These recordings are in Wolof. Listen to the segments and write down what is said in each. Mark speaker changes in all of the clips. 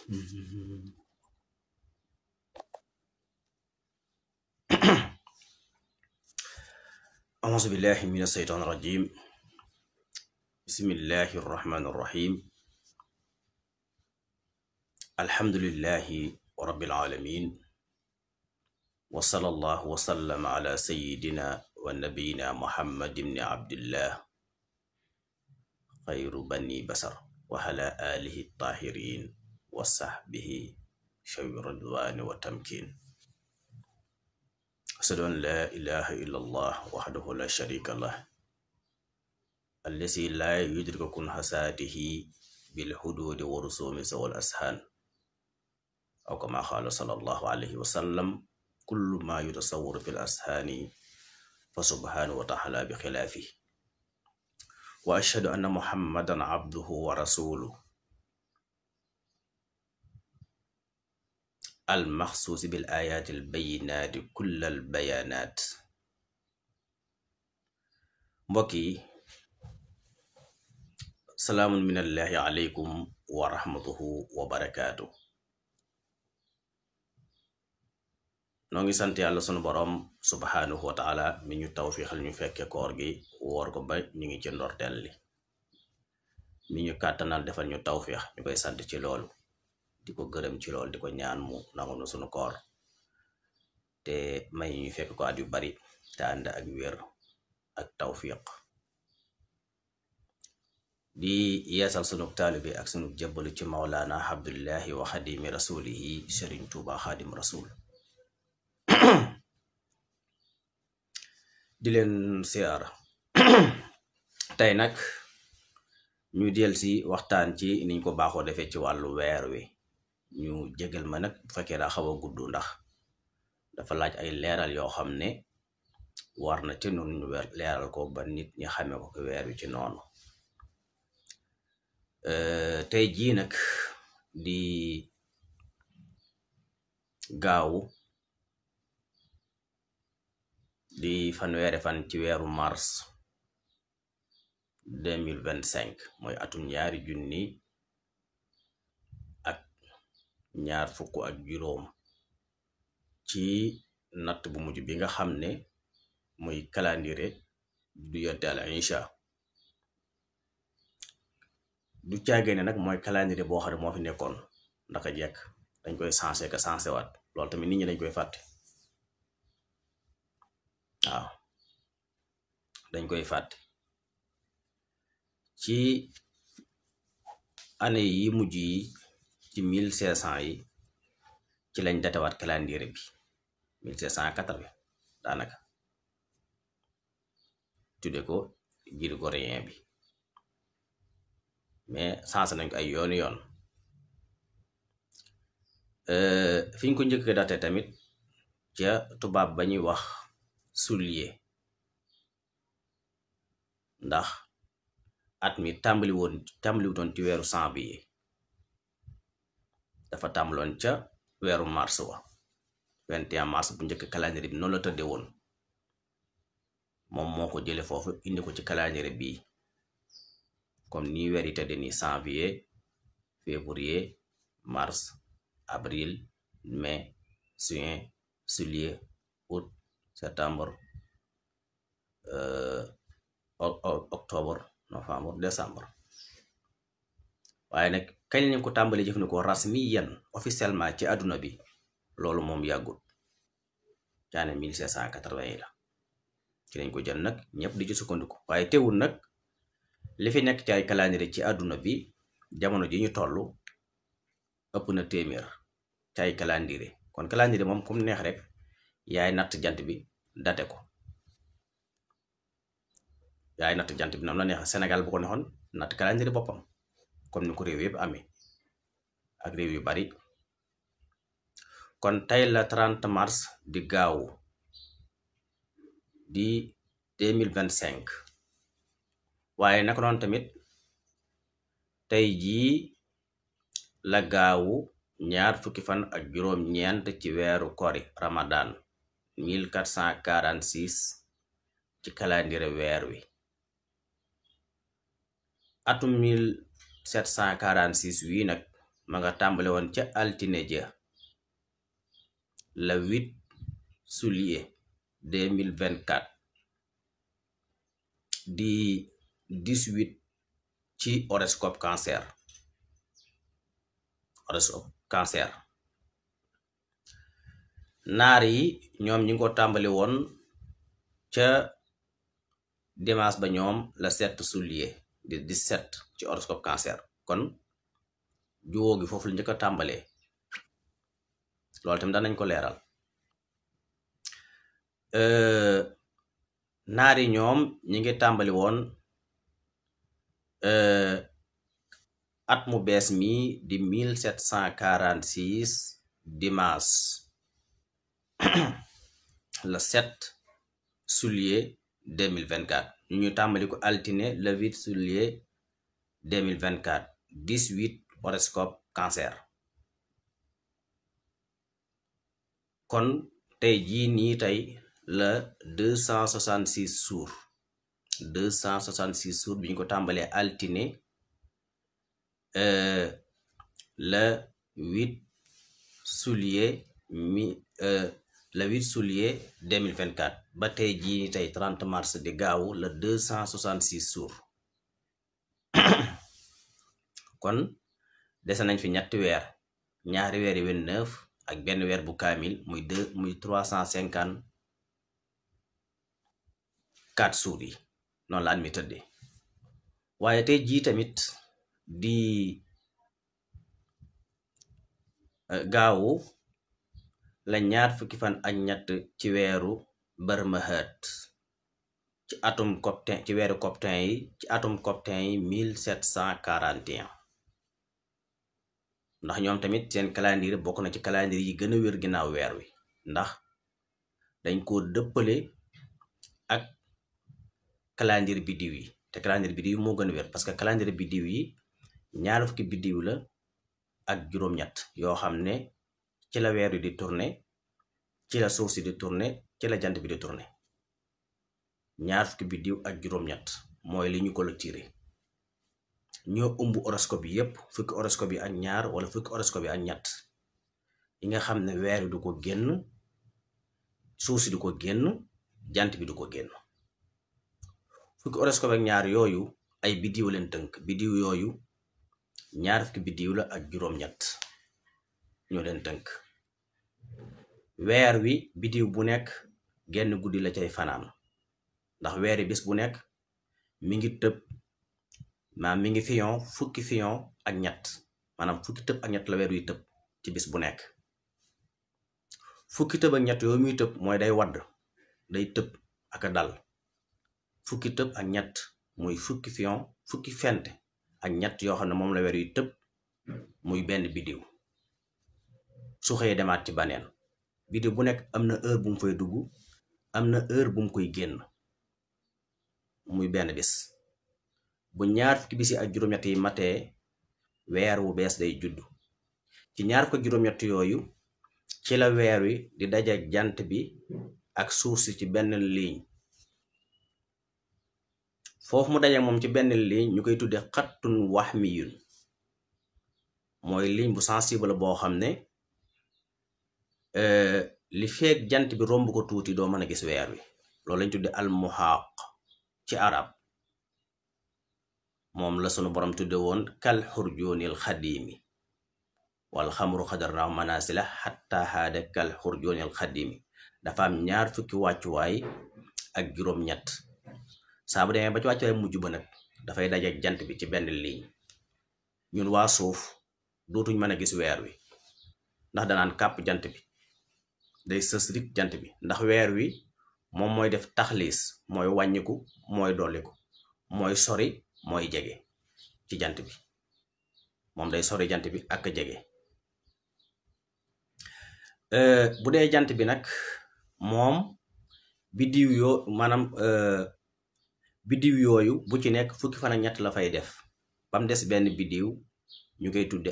Speaker 1: أعوذ بالله من الشيطان الرجيم. بسم الله الرحمن الرحيم. الحمد لله رب العالمين، وصلى الله وسلم على سيدنا ونبينا محمد بن عبد الله خير بني بشر وعلى آله الطاهرين وصحبه شوي الرضوان والتمكين. أشهد أن لا إله إلا الله وحده لا شريك له الذي لا يدرك كنهساته بالحدود ورسوم والأسهان، أو كما قال صلى الله عليه وسلم: كل ما يتصور في الأسهان فسبحانه وتعالى بخلافه. وأشهد أن محمدا عبده ورسوله المخصوص بالآيات البينات كل البيانات. mbokki salaamun minallahi aleykum wa rahmatuhu wa barakaatu. noo ngi sant yàlla sunu borom subhanahu wa taala mi ñu tawfiixal ñu fekke koor gi woor ko ba ñu ngi ci ndorteel li mi ñu kàttanal defal ñu tawfiix ñu koy sant ci loolu, di ko gërëm ci loolu, di ko ñaan mu nangu na sunu koor te may ñu fekk ko at yu bari te ànd ak wér ak tawfiq. di yeesal sunu taalibe ak sunu jébbalu ci Mawlaana Abdullahi wa xadimi rasulihi Sëriñ Tuuba xaadim rasul. di leen siyaara tey nag ñu del si waxtaan ci niñ ko baaxoo defee ci wàllu weer wi. ñu jégal ma nag bu fekkee daa xaw a gudd ndax dafa laaj ay leeral yoo xam ne war na ci noonu ñu leeral ko ba nit ñi xamee ko ko weer wi ci noonu. tey jii nag di gaawu di fanweeri fan ci weeru mars 2025 mooy atum 2025 ci natt bu mujj bi nga xam ne muy calendrier du yonte al Isha. du caagee ne nag mooy calendrier boo xam ne moo fi nekkoon ndaka jekk, dañ koy sensé waat. loolu tamit nit ñi dañ koy fàtte. waaw dañ koy fàtte ci année yi mujj yi ci 1500 yi ci lañ datewaat calendrier bi 1780 daanaka tudde ko grégorien bi, mais sensé nañ ko ay yoon fi ñu ko njëkk date tamit ca tubaab ba ñuy wax soulier, ndax at mi tàmbaliwutoon ci weeru janvier, dafa tàmbaloon ca weeru mars wa 21 mars bu njëkk calendrier bi noonu la tëdde woon. moom moo ko jële foofu indi ko ci calendrier bii comme nii weer yi tëdde ni janvier, février, mars, avril, mai, juin, juillet, août, septembre, octobre, novembre, décembre. waaye nag kañ lañ ko tàmbali jëfandikoo rasmiyan officiellement ci àdduna bi, loolu moom yàggut, caane 1780 yi la ci lañ ko jël nag ñëpp di ci sukkandiku. waaye teewul nag li fi nekk ci ay calendrier ci àdduna bi jamono ji ñu toll ëpp na 100 ci ay calendrier. kon calendrier moom kum neex rek yaay natt jant bi date ko, yaay natt jant bi nam la neex. Sénégal bu ko neexoon natt calendrier boppam comme ni ko réew yëpp amee ak réew yu bari. kon tey la 30 mars di gaawu di 2025. waaye naka noonu tamit tey jii la gaawu 24 ci weeru kori ramadan 1446 ci calendrier weer wi. atum 1746 wii nag ma nga tàmbale woon ca altine ja le 8 juillet 2024 di 18 ci horoscope cancer naar yi ñoom ñi ngi ko tàmbali woon ca dimanche ba ñoom le 7 juillet di 17 ci horoscope cancer kon juwoo gi foofu la njëkk a tàmbalee loolu tamit danañ ko leeral naar yi ñoom ñi ngi tàmbali woon at mu bees mi di 1746 dimanche le 7 juillet 2024 ñu tàmbali ko altine le 8 juillet 2024 18 horoscope cancer kon tey jii nii tey la 266 jours 266 jours bi ñu ko tàmbalee altine le 8 juillet le 8 juillet 2024 ba tey jii nii tey 30 mars di gaawu le 266 jours kon dese nañ fi ñetti weer ñaari weer yi 29 ak benn weer bu kaamil muy 354 jours yi noonu la at mi tëddee waaye tey jii tamit di gaawu la ñaar fukki fan ak ñett ci weeru Barmahat ci atum coptin ci weeru coptin yi ci atum coptin yi 1741 ndax ñoom tamit seen calendrier bokk na ci calendrier yi gën a wér ginnaaw weer wi ndax dañ ko dëppale ak calendrier biddiw yi te calendrier biddiw yi moo gën a wér parce que calendrier biddiw yi ñaar fukki biddiw la ak juróom-ñett yoo xam ne ci la weer wi di tourné ci la suuf si di tourné ci la jant bi di tourné ñaar fukki biddiw ak juróom-ñett mooy li ñu collecté ñoo ëmb horoscope yi yépp fukki horoscope yi ak ñaar wala fukki horoscope yi ak ñett yi nga xam ne weer wi du ko génn suuf si du ko génn jant bi du ko génn fukki horoscope ak ñaar yooyu ay biddiw leen tënk biddiw yooyu ñaar fukki biddiw la ak juróom-ñett ñoo leen tënk weer wi biddiw bu nekk genn guddi la cay fanaan ndax weeri bis bu nekk mi ngi tëb maanaam mi ngi fiyon fukki fiyon ak ñett maanaam fukki tëb ak ñett la weer wi tëb ci bis bu nekk fukki tëb ak ñett yooyu muy tëb mooy day wadd day tëb ak a dal fukki tëb ak ñett muy fukki fiyon fukki fent ak ñett yoo xam ne moom la weer wi tëb muy benn biddiw su xëyee demaat ci baneen biddiw bu nekk am na heure bu mu fay dugg am na heure bu mu koy génn muy benn bis bu ñaar fukki bis yi ak juróom-ñett yi matee weer wu bees day judd ci ñaar fukki juróom-ñett yooyu ci la weer wi di daje jant bi ak suuf si ci benn ligne foofu mu daje moom ci benn ligne ñu koy tudde xattun wahmiyun mooy ligne bu sensible boo xam ne li feek jant bi romb ko tuuti doo mën a gis weer wi loolu lañ tudde almuhaaq ci arab moom la sunu borom tudde woon kal xurjoonil xadimi wal xamru xadarnaahu manasila xatta haada kal xurjoonil xadimi dafa am ñaar fukki wàccuwaay ak juróom-ñett saa bu demee ba ci wàccuwaay mujj ba nag dafay dajeek jant bi ci benn ligne ñun waa suuf dootuñ mën a gis weer wi ndax danaan kàpp jant bi day sës rik jant bi ndax weer wi moom mooy def taxliis mooy wàññiku mooy dolliku mooy sori mooy jege ci jant bi moom day sori jant bi ak jege bu dee jant bi nag moom biddiw yoo maanaam biddiw yooyu bu ci nekk fukki fan ak ñett la fay def bam des benn biddiw ñu koy tudde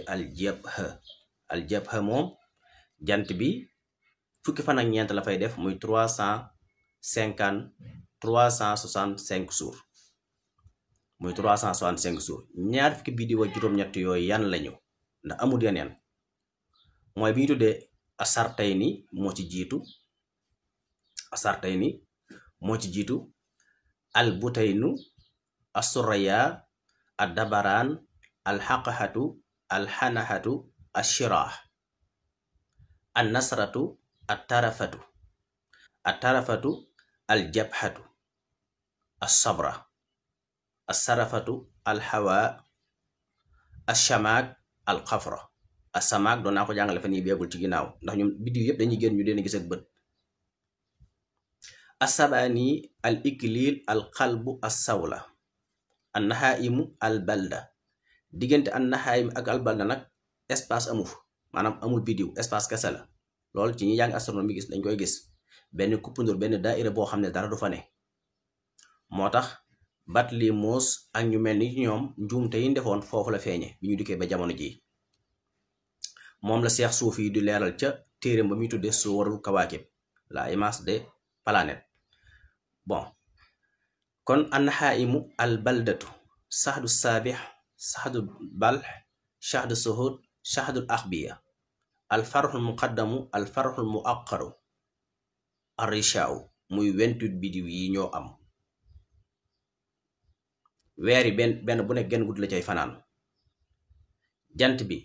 Speaker 1: aljabha moom jant bi fukki fan ak ñeent la fay def muy 365 jours muy 365 jours ñaar fukki biddiw ak juróom-ñett yooyu yan lañu ndax amul yeneen mooy bi ñu tuddee asartayni moo ci jiitu asartayni moo ci jiitu al butaynu asuraya ad dabaraan al xaqahatu al xanahatu ashirah an nasratu at tarafatu al jabhatu as-sabra as-sarafatu al hawa ash-shamaak al xafra as-samaak doon naa ko jàngale fan yii beegul ci ginnaaw ndax ñoom biddiw yëpp dañuy génn ñu leen gis ak bët. as-sabaani al iklil al qalbu as-sawla an nahaimu al balda diggante an nahaim ak al balda nag espace amu fa maanaam amul biddiw espace kese la lool ci ñi jàng astronomie gis dañ koy gis benn kuppandoor benn daaira boo xam ne dara du fa ne moo tax Batlimos ak ñu mel ni ñoom njuumte yi defoon foofu la feeñe bi ñu dikkee ba jamono ji moom la Seex Suufi yi di leeral ca téereem ba muy tuddee Suwarul Kawaakib la image des planètes bon kon annahaimu al baldatu saxdu saabix saxdu balx saxdu suhud saxdu axbiya al farxul muqaddamu al farxul muaqaru arishaaw muy 28 biddiw yi ñoo am weer yi benn bu nekk genn guddi la cay fanaan jant bi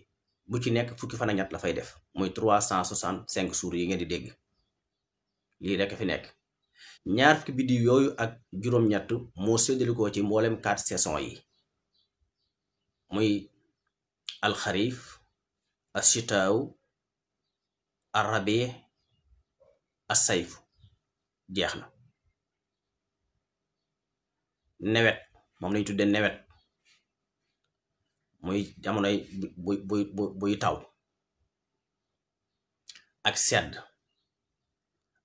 Speaker 1: bu ci nekk fukki fan ak ñett la fay def muy 365 jours yi ngeen di dégg lii rekk fi nekk ñaar fukki biddiw yooyu ak juróom-ñett moo séddalikoo ci mboolem 4 saisons yi muy alxarif ashitaaw arrabi asayf jeex na nawet moom lañu tuddee nawet muy jamonoy buy taw ak sedd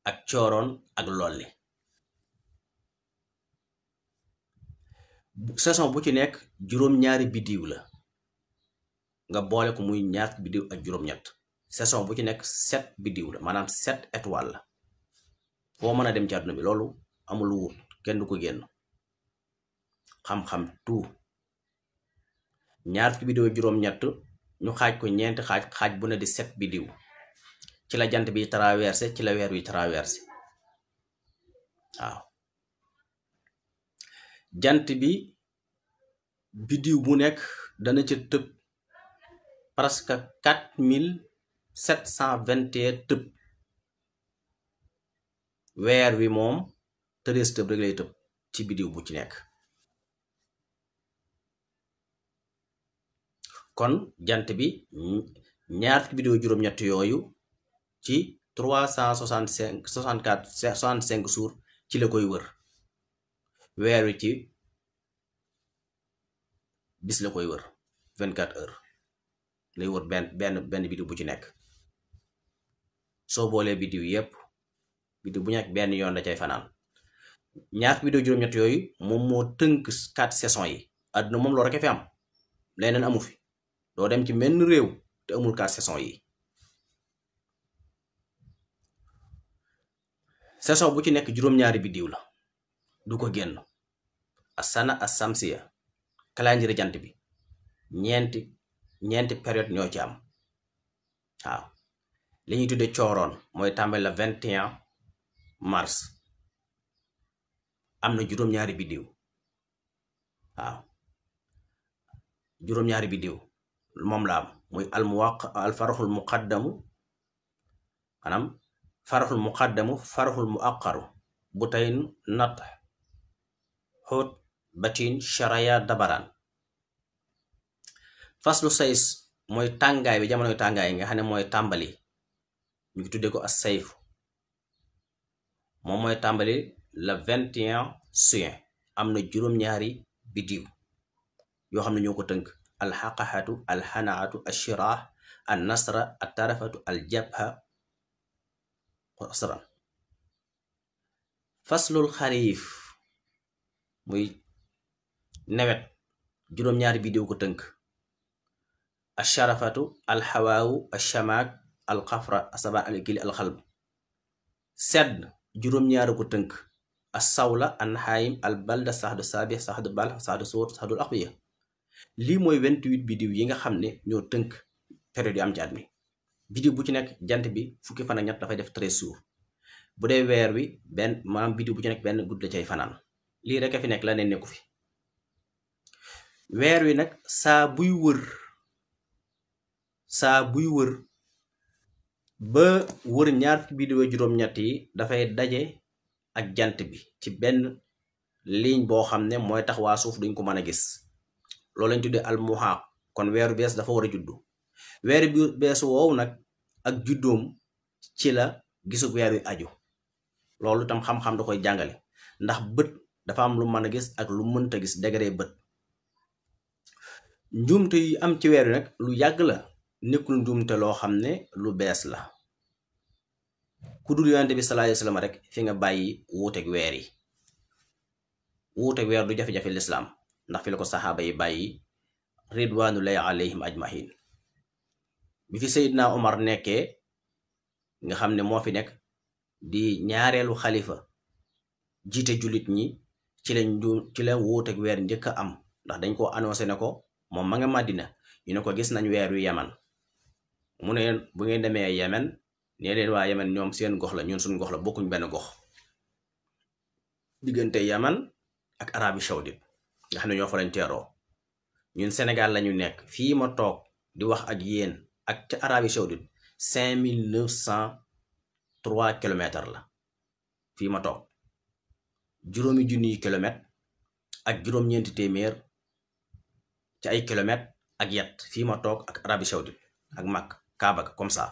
Speaker 1: ak cooroon ak lolli saison bu ci nekk juróom-ñaari biddiw la nga boole ko muy ñaar biddiw ak juróom-ñett saison bu ci nekk 7 biddiw la maanaam 7 étoiles la foo mën a dem ci àdduna bi loolu amul wut kenn du ko génn xam-xam tout ñaar fukki biddiw ak juróom-ñett ñu xaaj ko ñeenti xaaj bu ne di 7 biddiw ci la jant bi traversé ci la weer wi traversé waaw jant bi biddiw bu nekk dana ca tëb presque 4721 tëb weer wi moom 13 tëb rek lay tëb ci biddiw bu ci nekk kon jant bi ñaar fukki biddiw juróom-ñett yooyu ci 65 jours ci la koy wër weer wi ci bis la koy wër 24 heures lay wër benn biddiw bu ci nekk soo boolee biddiw yépp biddiw bu nekk benn yoon da cay fanaan ñaar fukki biddiw juróom-ñett yooyu moom moo tënk 4 saisons yi àdduna moom loo rekk fi am leneen amu fi doo dem ci menn réew te amul 4 saisons yi saison bu ci nekk juróom-ñaari biddiw la du ko génn asana as-samsiya calendrier jant bi ñeenti période ñoo ci am waaw li ñuy tudde cooroon mooy tàmbali la 21 mars am na juróom-ñaari biddiw waaw juróom-ñaari biddiw moom la am muy al faraxul muqaddamu maanaam faraxul muqaddamu faraxul muaqaru butayn nat xóot batin sharaya dabaraan faslu says mooy tàngaay bi jamonoy tàngaay nga xam ne mooy tàmbali ñu ngi tuddee ko as sayf moom mooy tàmbali le 21 juin am na juróom-ñaari biddiw yoo xam ne ñoo ko tënk alxaqaxatu alxanaatu ashirah an nasra at tarafatu al jabha asran faslul xariif muy nawet juróom-ñaari biddiw ko tënk asharafatu alxawaawu ashamaak alxafra asaba alikili alxalb sedd juróom-ñaari ko tënk asawla anhaim albalda saxdu saabix saxdu balx saxdu suut saxdul axbiya lii mooy 28 biddiw yi nga xam ne ñoo tënk période yi am ci at mi. biddiw bu ci nekk jant bi fukki fan ak ñett dafay def 13 jours bu dee weer wi benn maanaam biddiw bu ci nekk benn guddi la cay fanaan lii rek a fi nekk la ne nekku fi. weer wi nag saa buy wër ba wër ñaar fukki biddiw ak juróom-ñett yi dafay daje ak jant bi ci benn ligne boo xam ne mooy tax waa suuf duñ ko mën a gis loolu lañ tuddee almuhaaq. kon weeru bees dafa war a juddu weeru bi bees woowu nag ak juddoom ci la gisu weer wi aju. loolu tam xam-xam da koy jàngale ndax bët dafa am lu mën a gis ak lu mënta gis degré bët. njuumte yi am ci weer wi nag lu yàgg la nekkul njuumte loo xam ne lu bees la. ku dul yonente bi sallallahu alayhi wasallam rek fi nga bàyyi wuuteeg weer yi. wuuteeg weer du jafe-jafe lislaam ndax fi la ko saxaaba yi bàyyi ridwanullahi alayhim ajmahin. bi fi Seydina Omar nekkee nga xam ne moo fi nekk di ñaareelu xalifa jiite jullit ñi ci la wuuteeg weer njëkk a am ndax dañ ko annoncé ne ko moom ma nga Madina ñu ne ko gis nañ weer wi Yaman mu ne bu ngeen demee Yemen nee leen waa Yemen ñoom seen gox la ñun suñ gox la bokkuñ benn gox. diggante Yaman ak Arabie Saoudite nga xam ne ñoo fa lañ teeroo ñun Sénégal lañu nekk fii ma toog di wax ak yéen ak ca Arabie Saoudite 5903 kilomètres la fii ma toog juróomi junniy kilomètres ak juróom-ñeenti téeméer ci ay kilomètres ak yet fii ma toog ak Arabie Saoudite ak Makka Kaaba comme ça.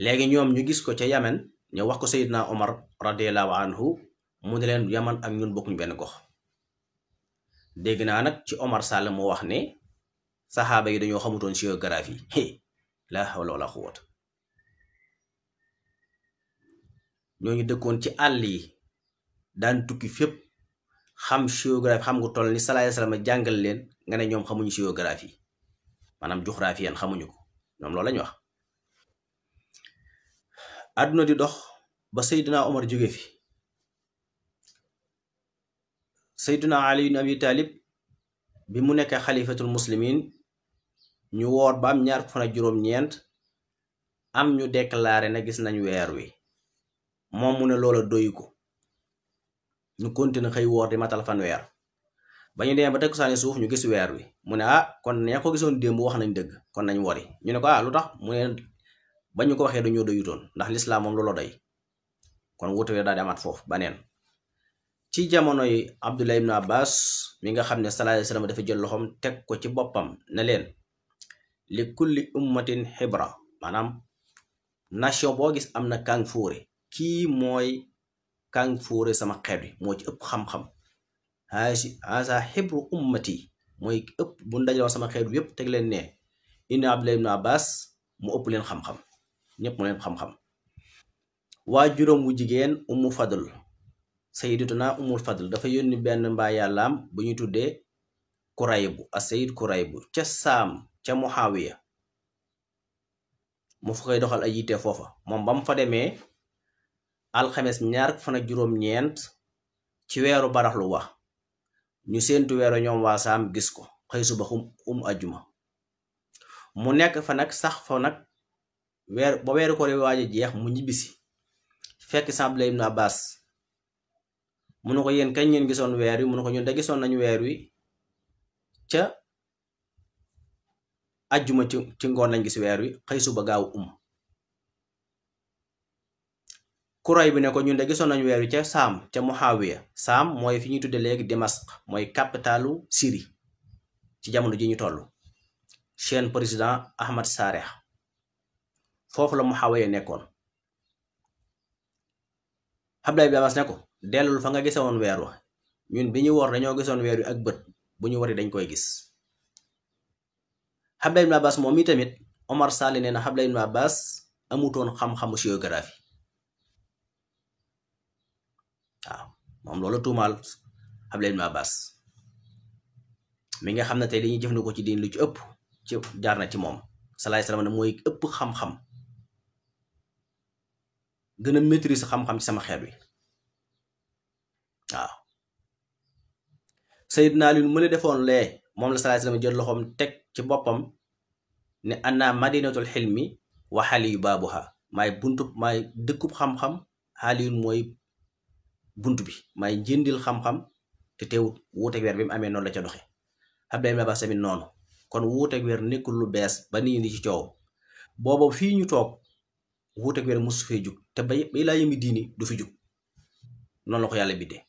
Speaker 1: léegi ñoom ñu gis ko ca Yamen ñu wax ko Seydina Omar radiyallahu anhu mu ne leen Yaman ak ñun bokkuñ benn gox. dégg naa nag ci Omar Sall mu wax ne saxaaba yi dañoo xamutoon géographie la hawla wala quwwata. ñooñu dëkkoon ci àll yi daan tukki fépp xam géographie xam nga toll ni sallallahu alayhi wasallam jàngal leen nga ne ñoom xamuñu géographie maanaam géographie yan xamuñu ko ñoom loolu lañu wax. àdduna di dox ba Seydina Omar jóge fi Seydina Ali ibn Abi Talib bi mu nekk xalifatul muslimin ñu woor ba am ñaar fan ak juróom-ñeent am ñu déclaré na gis nañ weer wi moom mu ne loola doyu ko ñu continué xëy woor di matal fanweer ba ñu demee ba teg saani suuf ñu gis weer wi mu ne kon ña ko gisoon démb wax nañ dëgg kon nañ wori ñu ne ko lu tax mu ne ba ñu ko waxee dañoo doyutoon ndax lislaam moom looloo doy kon wuute weer daal di amaat foofu baneen. ci jamonoy Abdullah ibn Abbas mi nga xam ne sallallahu alayhi wasallam dafa jël loxoom teg ko ci boppam ne leen li kulli ummatin xibra maanaam nation boo gis am na kàng fóore kii mooy kàng fóore sama xeet wi moo ci ëpp xam-xam haasa xibru ummati mooy ëpp bu ndajoon sama xeet wi yëpp teg leen ne inna Abdullah ibn Abbas mu ëpp leen xam-xam ñëpp mu leen xam-xam. waa juróom wu jigéen Ummu Fadl sayyidatuna Ummul Fadl dafa yónni benn mbaa yàllaam bu ñu tuddee Kuraybu as-Sayyid Kuraybu ca Saam ca Muawiya mu fa koy doxal ay yitte foofa moom ba mu fa demee alxames ñaar fan ak juróom-ñeent ci weeru baraxlu wax ñu séentu weeru ñoom waa Saam gis ko xëy suba ajjuma mu nekk fa nag sax fa nag ba weeru ko waaja jeex mu ñibbisi fekk Abdullah ibn Abbas mu ne ko yéen kañ ngeen gisoon weer wi mu ne ko ñun de gisoon nañu weer wi ca ajjuma ci ngoon lañ gis weer wi xëy suba gaaw kuray bi ne ko ñun de gisoon nañu weer wi ca Saam ca Muawiya Saam mooy fi ñuy tudde léegi Damasque mooy capitalu Syrie ci jamono ji ñu toll seen président Ahmad Saleh foofu la Muawiya nekkoon. Abdullah ibn Abbas ne ko dellul fa nga gisoon weer wa ñun bi ñu wor dañoo gisoon weer wi ak bët bu ñu wari dañ koy gis. Abdullah ibn Abbas moom mi tamit Omar Sall nee na Abdullah ibn Abbas amutoon xam-xamu géographie waaw moom loolu tuumaal Abdullah ibn Abbas mi nga xam ne tey li ñuy jëfandikoo ci diin lu ci ëpp ci jaar na ci moom salaay salaam ne mooy ëpp xam-xam gën a maîtriser xam-xam ci sama xeet wi waaw. Seydina Ali mu la defoon lee moom la salaay salaam jël loxoom teg ci boppam ne ana madinatul xilmi wa xaliyu baabuha maay dëkkub xam-xam xaaliyun mooy buntu bi maay njëndil xam-xam te teewut wuuteeg weer bi mu amee noonu la ca doxe Abdullah ibn Abbas tamit noonu kon wuuteeg weer nekkul lu bees ba nit ñi di ci coow booba fii ñu toog wuuteeg weer musu fee jug te bay laa yëmi diini du fi jug noonu la ko yàlla biddee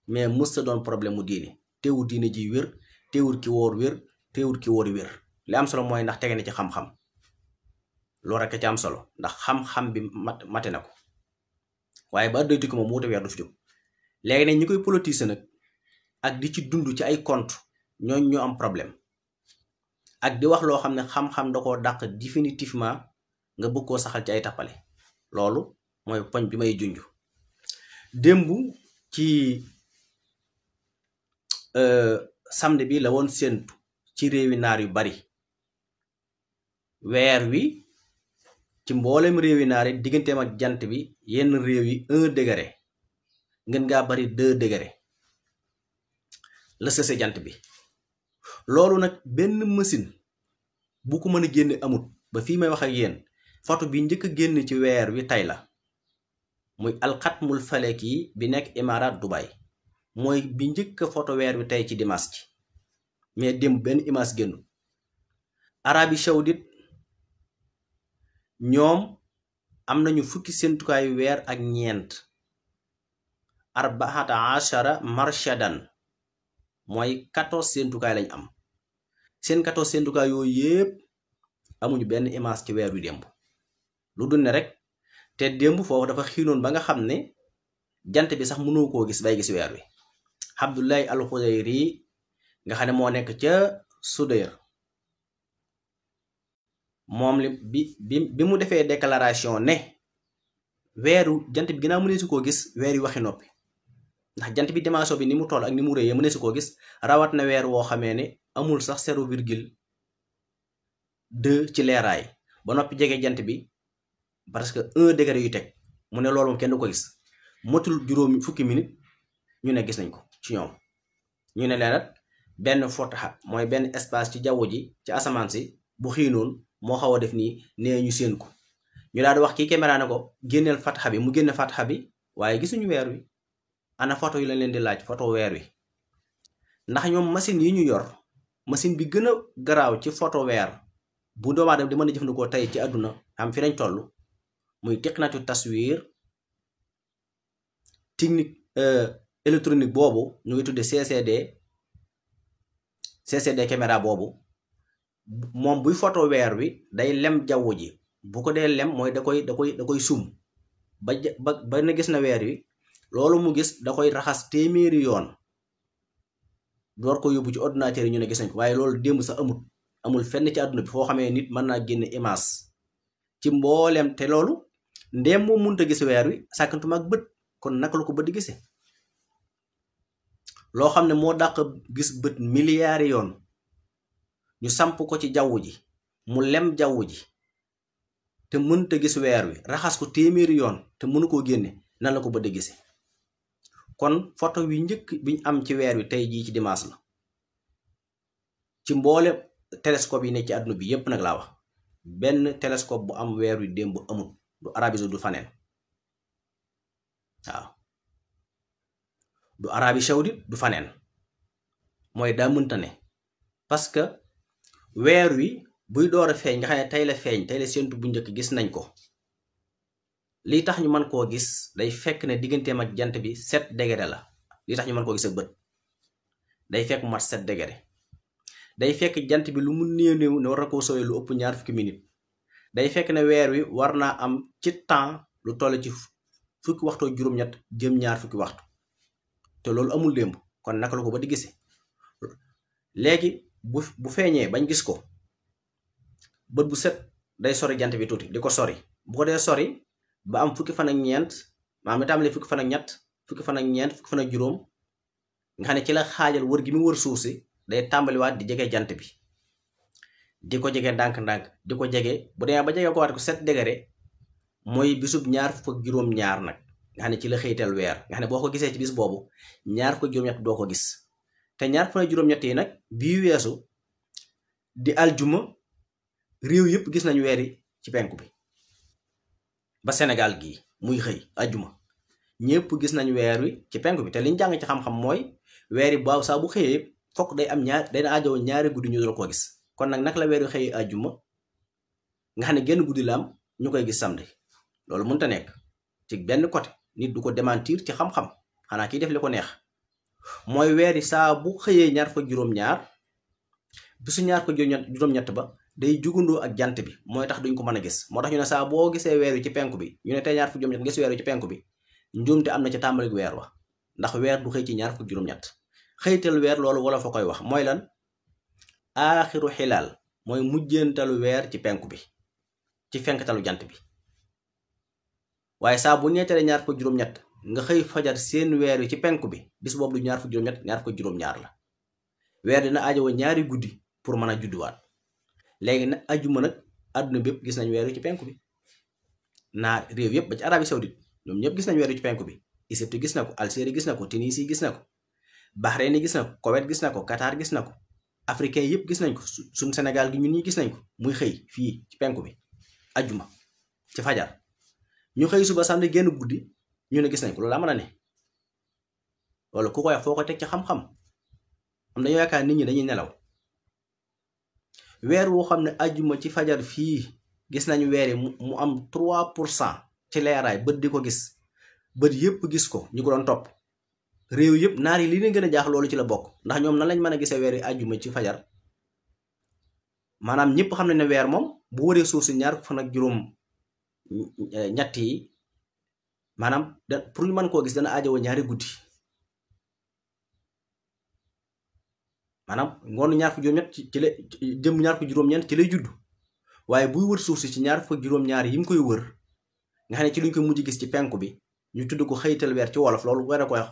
Speaker 1: mais mës ta doon problème mu diini teewul diine ji wér teewul ki wóor wér teewul ki wóori wér li am solo mooy ndax tege na ci xam-xam loolu rekk ci am solo ndax xam-xam bi mate na ko waaye ba àdduna tukki moom wuute weer du fi jóg léegi nag ñi koy politiser nag ak di ci dund ci ay compte ñooñ ñu am problème ak di wax loo xam ne xam-xam da koo dàq définitivement nga bëgg koo saxal ci ay tappale loolu mooy poñ bi may junj démb ci samedi bi la woon séentu ci réewi naar yu bari weer wi ci mboolem réewi naar yi digganteem ak jant bi yenn réew yi 1 degré ngeen ngaa bari 2 degré la sëse jant bi loolu nag benn machine bu ko mën a génne amut ba fii may wax ak yéen photo bi njëkk a génn ci weer wi tey la muy alxatmul falek yi bi nekk Imaaraat Dubai mooy bi njëkk a photo weer wi tey ci dimanche ci mais démb benn image génn Arabie Saoudite ñoom am nañu fukki séentukaayu weer ak ñeent arbaata ashara marshadan mooy 14 séentukaay lañ am seen 14 séentukaay yooyu yépp amuñu benn image ci weer wi démb lu dul ne rek te démb foofu dafa xiinoon ba nga xam ne jant bi sax mënoo koo gis bay gis weer wi Abdullahi al-Xudayri nga xam ne moo nekk ca Sudayr moom li bi mu defee déclaration ne weeru jant bi ginnaaw mënee su koo gis weer yi waxi noppi ndax jant bi dimension bi ni mu toll ak ni mu rëyee mënee su koo gis rawat na weer woo xamee ne amul sax 0,2 ci leeraay ba noppi jege jant bi parce que 1 degré yu teg mu ne loolu moom kenn du ko gis motul juróomi fukki minute ñu ne gis nañ ko ci ñoom ñu ne leen nag benn fotaha mooy benn espace ci jaww ji ci asamaan si bu xiinoon moo xaw a def nii nee ñu seen ko ñu daal di wax kii caméra ne ko génneel fataha bi mu génne fataha bi waaye gisuñu weer wi ana photo yi lañ leen di laaj photo weer wi ndax ñoom machine yi ñu yor machine bi gën a garaaw ci photo weer bu doomu aadama di mën a jëfandikoo tey ci àdduna am fi lañ toll muy teqnatu taswir technique électronique boobu ñu ngi tudde CCD caméra boobu moom buy photo weer wi day lem jaww ji bu ko dee lem mooy da koy sum ba na gis na weer wi loolu mu gis da koy raxas téeméeri yoon door ko yóbbu ci ordinateur yi ñu ne gis nañ ko waaye loolu démb sax amul fenn ci àdduna bi foo xamee nit mën naa génne image ci mbooleem te loolu ndéem moo mënta gis weer wi sàkkantuma ak bët kon naka la ko bët di gisee loo xam ne moo dàq gis bët milliards yoon ñu samp ko ci jaww ji mu lem jaww ji te mënta gis weer wi raxas ko téeméeri yoon te mënu koo génne nan la ko bët di gisee kon photo wi njëkk biñ am ci weer wi tey jii ci dimanche la ci mboole télescope yi ne ci àdduna bi yépp nag laa wax benn télescope bu am weer wi démb amul du Arabie Saoudite du faneen waaw du Arabie Saoudite du faneen mooy daa mënta ne parce que weer wi buy door a feeñ nga xam ne tey la feeñ tey la séentu bu njëkk gis nañ ko lii tax ñu mën koo gis day fekk ne digganteem ak jant bi 7 degré la lii tax ñu mën koo gis ak bët day fekk mu mat 7 degré day fekk jant bi lu mu néew ne war na koo sowee lu ëpp 20 minutes day fekk ne weer wi war naa am ci temps lu toll ci fukki waxtu ak juróom-ñett jëm 20 waxtu te loolu amul démb kon naka la ko ba di gisee léegi bu feeñee bañ gis ko bët bu set day sori jant bi tuuti di ko sori bu ko dee sori ba am fukki fan ak ñeent maanaam tàmbalee fukki fan ak ñett fukki fan ak ñeent fukki fan ak juróom nga xam ne ci la xaajal wër gi mu wër suuf si day tàmbaliwaat di jege jant bi di ko jege ndànk-ndànk di ko jege bu demee ba jege ko waat ko 7 degré mooy bisub 22 nag nga xam ne ci la xëytal weer nga xam ne boo ko gisee ci bis boobu 27 doo ko gis te 27 yi nag bii weesu di aljuma réew yëpp gis nañu weer yi ci penku bi ba Sénégal gii muy xëy ajjuma ñëpp gis nañu weer wi ci penku bi te liñ jàng ci xam-xam mooy weer yi baaw saa bu xëyee fokk day am day ajowoo ñaari guddi ñu doon koo gis kon nag naka la weer wi xëyee ajjuma nga xam ne genn guddi la am ñu koy gis samedi loolu mënta nekk ci benn côté nit du ko démentir ci xam-xam xanaa kiy def li ko neex mooy weer yi saa bu xëyee ñaar fa juróom-ñaar bisu ñaar fa juróom-ñett ba day jugandoo ak jant bi mooy tax duñ ko mën a gis moo tax ñu ne saa boo gisee weer wi ci penku bi ñu ne tey ñaar fa juróom-ñett gis weer wi ci penku bi njuumte am na ca tàmbali weer wa ndax weer du xëy ci ñaar fa juróom-ñett xëytal weer loolu wala fa koy wax mooy lan aaxiru xilaal mooy mujjentalu weer ci penku bi ci fenktalu jant bi waaye saa bu neetalee ñaar fa juróom-ñett nga xëy fajar seen weer wi ci penku bi bis boobu du ñaar fa juróom-ñett ñaar fa juróom-ñaar la weer dina aajowoo ñaari guddi pour mën a judduwaat léegi nag ajjuma nag àdduna bépp gis nañ weer wi ci penku bi naar réew yëpp ba ci Arabie Saoudite ñoom ñëpp gis nañ weer wi ci penku bi Égypte gis na ko Algérie gis na ko Tunisie gis na ko Bahreïn gis na ko Koweït gis na ko Qatar gis na ko africain yëpp gis nañ ko suñ Sénégal gi ñun ñi gis nañ ko muy xëy fii ci penku bi ajjuma ci fajar ñu xëy suba samedi génn guddi ñu ne gis nañ ko loolu mën a ne loolu ku koy wax foo ko teg ci xam-xam am dañoo yaakaar nit ñi dañuy nelaw weer woo xam ne ajjuma ci fajar fii gis nañu weer yi mu am 3% ci leeraay bët di ko gis bët yëpp gis ko ñu ko doon topp réew yëpp naar yi li leen gën a jaax loolu ci la bokk ndax ñoom nan lañ mën a gisee weer yi ajjuma ci fajar maanaam ñëpp xam nañ ne weer moom bu wëree suuf si ñaar fan ak juróom ñett yi maanaam pour ñu mën koo gis dana aajowoo ñaari guddi maanaam ngoonu ñaar fa juróom-ñett ci la jëm ñaar fa juróom-ñeent ci lay judd waaye buy wër suuf si ci ñaar fa juróom-ñaar yi mu koy wër nga xam ne ci luñ koy mujj gis ci penku bi ñu tudd ko xëytal weer ci wolof loolu weer a koy wax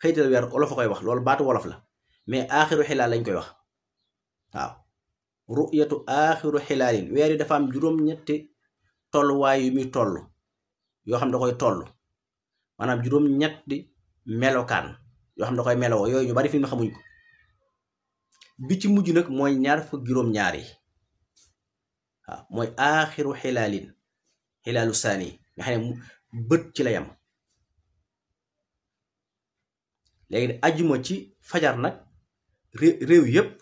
Speaker 1: xëytal weer wolof a koy wax loolu baatu wolof la mais aaxiru xilaal lañ koy wax waaw ru'yatu aaxiru xilaalin weer yi dafa am juróom-ñetti tolluwaay yu muy toll yoo xam da koy toll maanaam juróom-ñetti melokaan yoo xam da koy melowoo yooyu ñu bari fi mu xamuñ ko bi ci mujj nag mooy ñaar fukk juróom-ñaar yi waaw mooy aaxiru xilaalin xilaalu saani nga xam ne bët ci la yam léegi ajjuma ci fajar nag réew yépp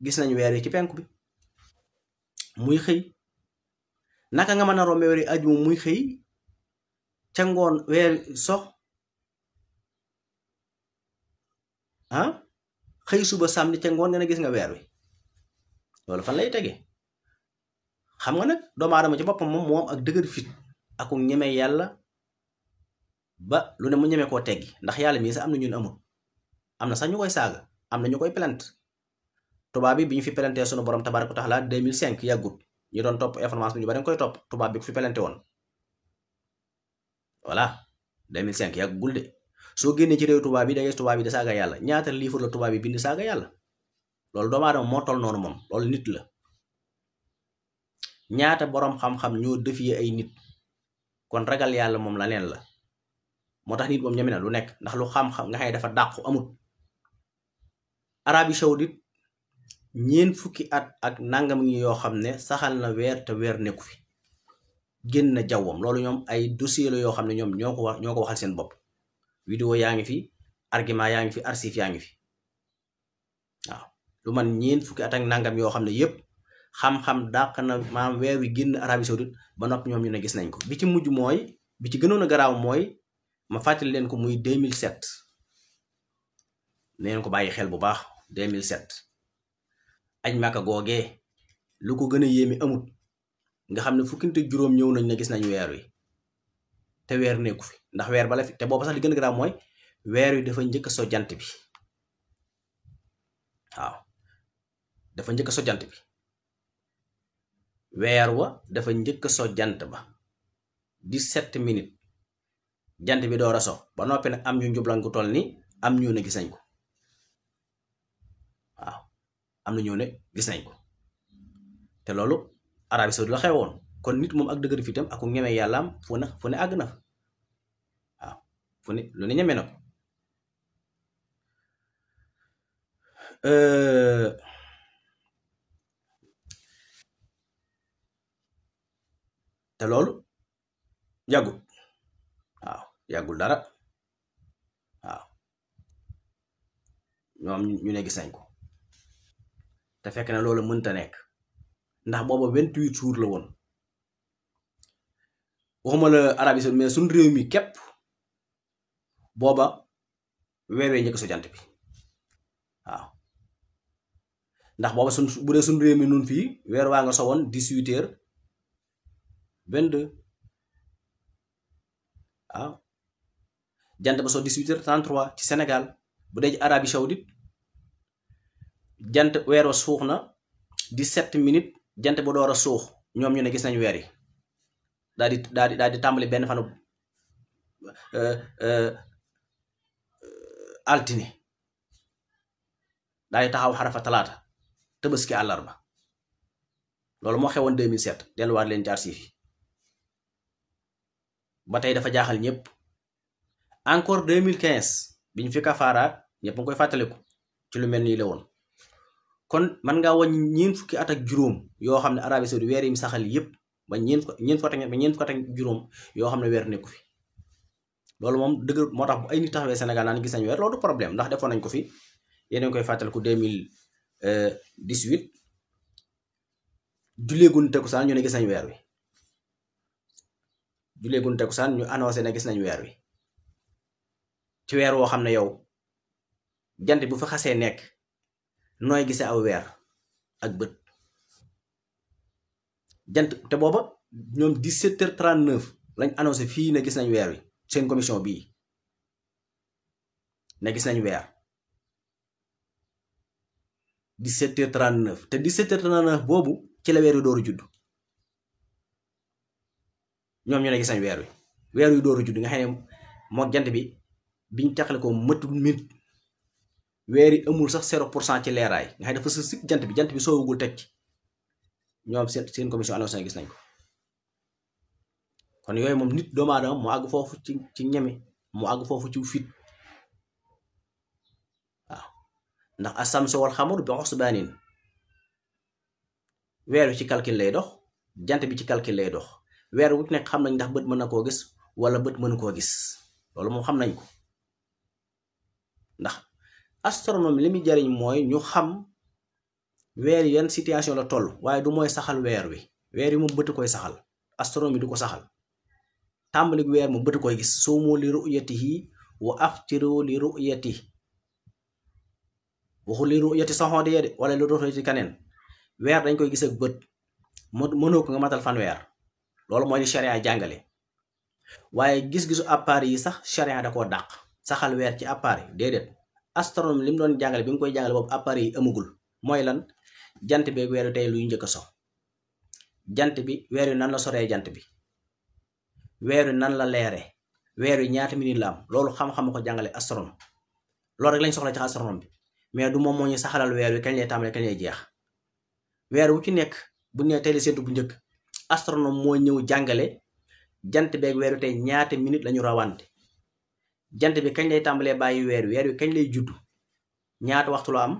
Speaker 1: gis nañu weer yi ci penku bi muy xëy naka nga mën a rombe weer yi ajjuma muy xëy ca ngoon weer sox xëy suba samedi ca ngoon nga ne gis nga weer wi loolu fan lay tege xam nga nag doomu aadama ci boppam moom ak dëgër fit ak ñeme yàlla ba lu ne mu ñeme koo teggi ndax yàlla mii sax am na ñun amul am na sax ñu koy saaga am na ñu koy plainte tubaab bi ñu fi plainte sunu borom tabaaraka wa taala 2005 yàggut ñu doon topp information bi ñu bari nga koy topp tubaab bi ku fi plainte woon voilà 2005 yàggul de soo génnee ci réew tubaab bi da ngay tubaab bi da saaga yàlla ñaata livre la tubaab bi bind saaga yàlla loolu doomu aadama moo toll noonu moom loolu nit la ñaata boroom xam-xam ñoo défier ay nit kon ragal yàlla moom la neen la moo tax nit moom ñeme na lu nekk ndax lu xam-xam nga xam ne dafa dàqu amut Arabie Saoudite ñeent fukki at ak nangam ngi yoo xam ne saxal na weer te weer nekku fi génn na jawwam loolu ñoom ay dossier la yoo xam ne ñoom ñoo ko waxal seen bopp vidéo yaa ngi fi argument yaa ngi fi archive yaa ngi fi waaw lu man ñeent fukki at ak nangam yoo xam ne yépp xam-xam dàq na maam weer wi génn Arabie Saoudite ba noppi ñoom ñu ne gis nañ ko bi ci mujj mooy bi ci gënoon a garaaw mooy ma fàttali leen ko muy 2007 neen ko bàyyi xel bu baax 2007 aj Màkka googee lu ko gën a yéeme amut nga xam ne fukkinte juróom ñëw nañ ne gis nañ weer wi te weer nekku fi ndax weer bala fi te booba sax li gën a garaaw mooy weer wi dafa njëkk a so jant bi waaw dafa njëkk a so jant bi weer wa dafa njëkk a so jant ba 17 minutes jant bi door a so ba noppi nag am ñu njublan gu toll ni am ñu ne gis nañ ko waaw am na ñu ne gis nañ ko te loolu Arabie Saoudite la xewoon kon nit moom ak dëgër fitam ak ñeme yàllaam fu ne àgg na fa waaw fu ne lu ne ñeme na ko te loolu yàggul waaw yàggul dara waaw ñoom ñu ne gis nañ ko te fekk na loolu mënta nekk ndax booba 28 jours la woon waxuma la Arabie Saoudite mais suñ réew mi képp booba weer wee njëkk so jant bi waaw ndax booba bu dee suñ réew mi nun fii weer waa nga sowoon 18h22 waaw jant ba so 18h33 ci Sénégal bu dee ci Arabie Saoudite jant weer wa suux na 17 minutes jant ba door a suux ñoom ñu ne gis nañ weer yi daal di tàmbali benn fanu altine daal di taxaw xarafa talaata tëbaski àllarba loolu moo xewoon 2007 delluwaat leen ci archive yi ba tey dafa jaaxal ñëpp encore 2015 biñ fi kafaaraat ñëpp nga koy fàttaliku ci lu mel nii la woon kon man ngaa wañ ñeent fukki at ak juróom yoo xam ne Arabie Saoudite weer yi mu saxal yëpp ba ñeent fukki at ak juróom yoo xam ne weer nekku fi loolu moom dëgg moo tax bu ay nit taxawee Sénégal naan gis nañ weer loolu du problème ndax defoon nañ ko fi yéen a ngi koy fàttaliku 2018 juleegun takkusaan ñu ne gis nañ weer wi juleegun takkusaan ñu annoncé ne gis nañ weer wi ci weer woo xam ne yow jant bu fa xasee nekk nooy gisee aw weer ak bët jant te booba ñoom 17h39 lañ annoncé fii ne gis nañ weer wi seen commission bii ne gis nañ weer 17h39 te 17h39 boobu ci la weer wi dooru judd ñoom ñu ne gis nañ weer wi dooru judd nga xam ne moo jant bi biñ taxale ko mëtul minute weer yi amul sax 0% ci leeraay nga xam ne dafa sës jant bi soowugul teg ci ñoom seen commission annoncé gis nañ ko kon yooyu moom nit doomu aadama mu àgg foofu ci ñeme mu àgg foofu ci fit waaw ndax as-samsu wal xamaru bi husbaanin weer wi ci calcul lay dox jant bi ci calcul lay dox weer wu nekk xam nañ ndax bët mën na koo gis wala bët mënu koo gis loolu moom xam nañ ko ndax astronomie li muy jariñ mooy ñu xam weer yi yan situation la toll waaye du mooy saxal weer wi moom bët koy saxal astronomie du ko saxal tàmbalik weer moom bët koy gis suumu li ru'yatihi wa aftiru li ru'yatihi waxu li ru'yati saxoon de wala li ru'yati kaneen weer dañ koy gis ak bët mënoo ko nga matal fanweer loolu mooy li charia jàngale waaye gis-gisu appareil yi sax charia da koo dàq saxal weer ci appareil déedéet astronomie li mu doon jàngale bi mu koy jàngale boobu appareil yi amagul mooy lan jant bi weer wi tey luy njëkk a so jant bi weer wi nan la soree jant bi weer wi nan la leere weer wi ñaata minute la am loolu xam-xam ko jàngale astronome loolu rek lañ soxla ci astronome bi mais du moom moo ñu saxalal weer wi kañ lay tàmbale kañ lay jeex weer wu ci nekk bu ñu nee tey la séntu bu njëkk astronome moo ñëw jàngale jant beeg weer wi tey ñaata minute lañu rawante jant bi kañ lay tàmbalee bàyyi weer wi kañ lay juddu ñaata waxtu la am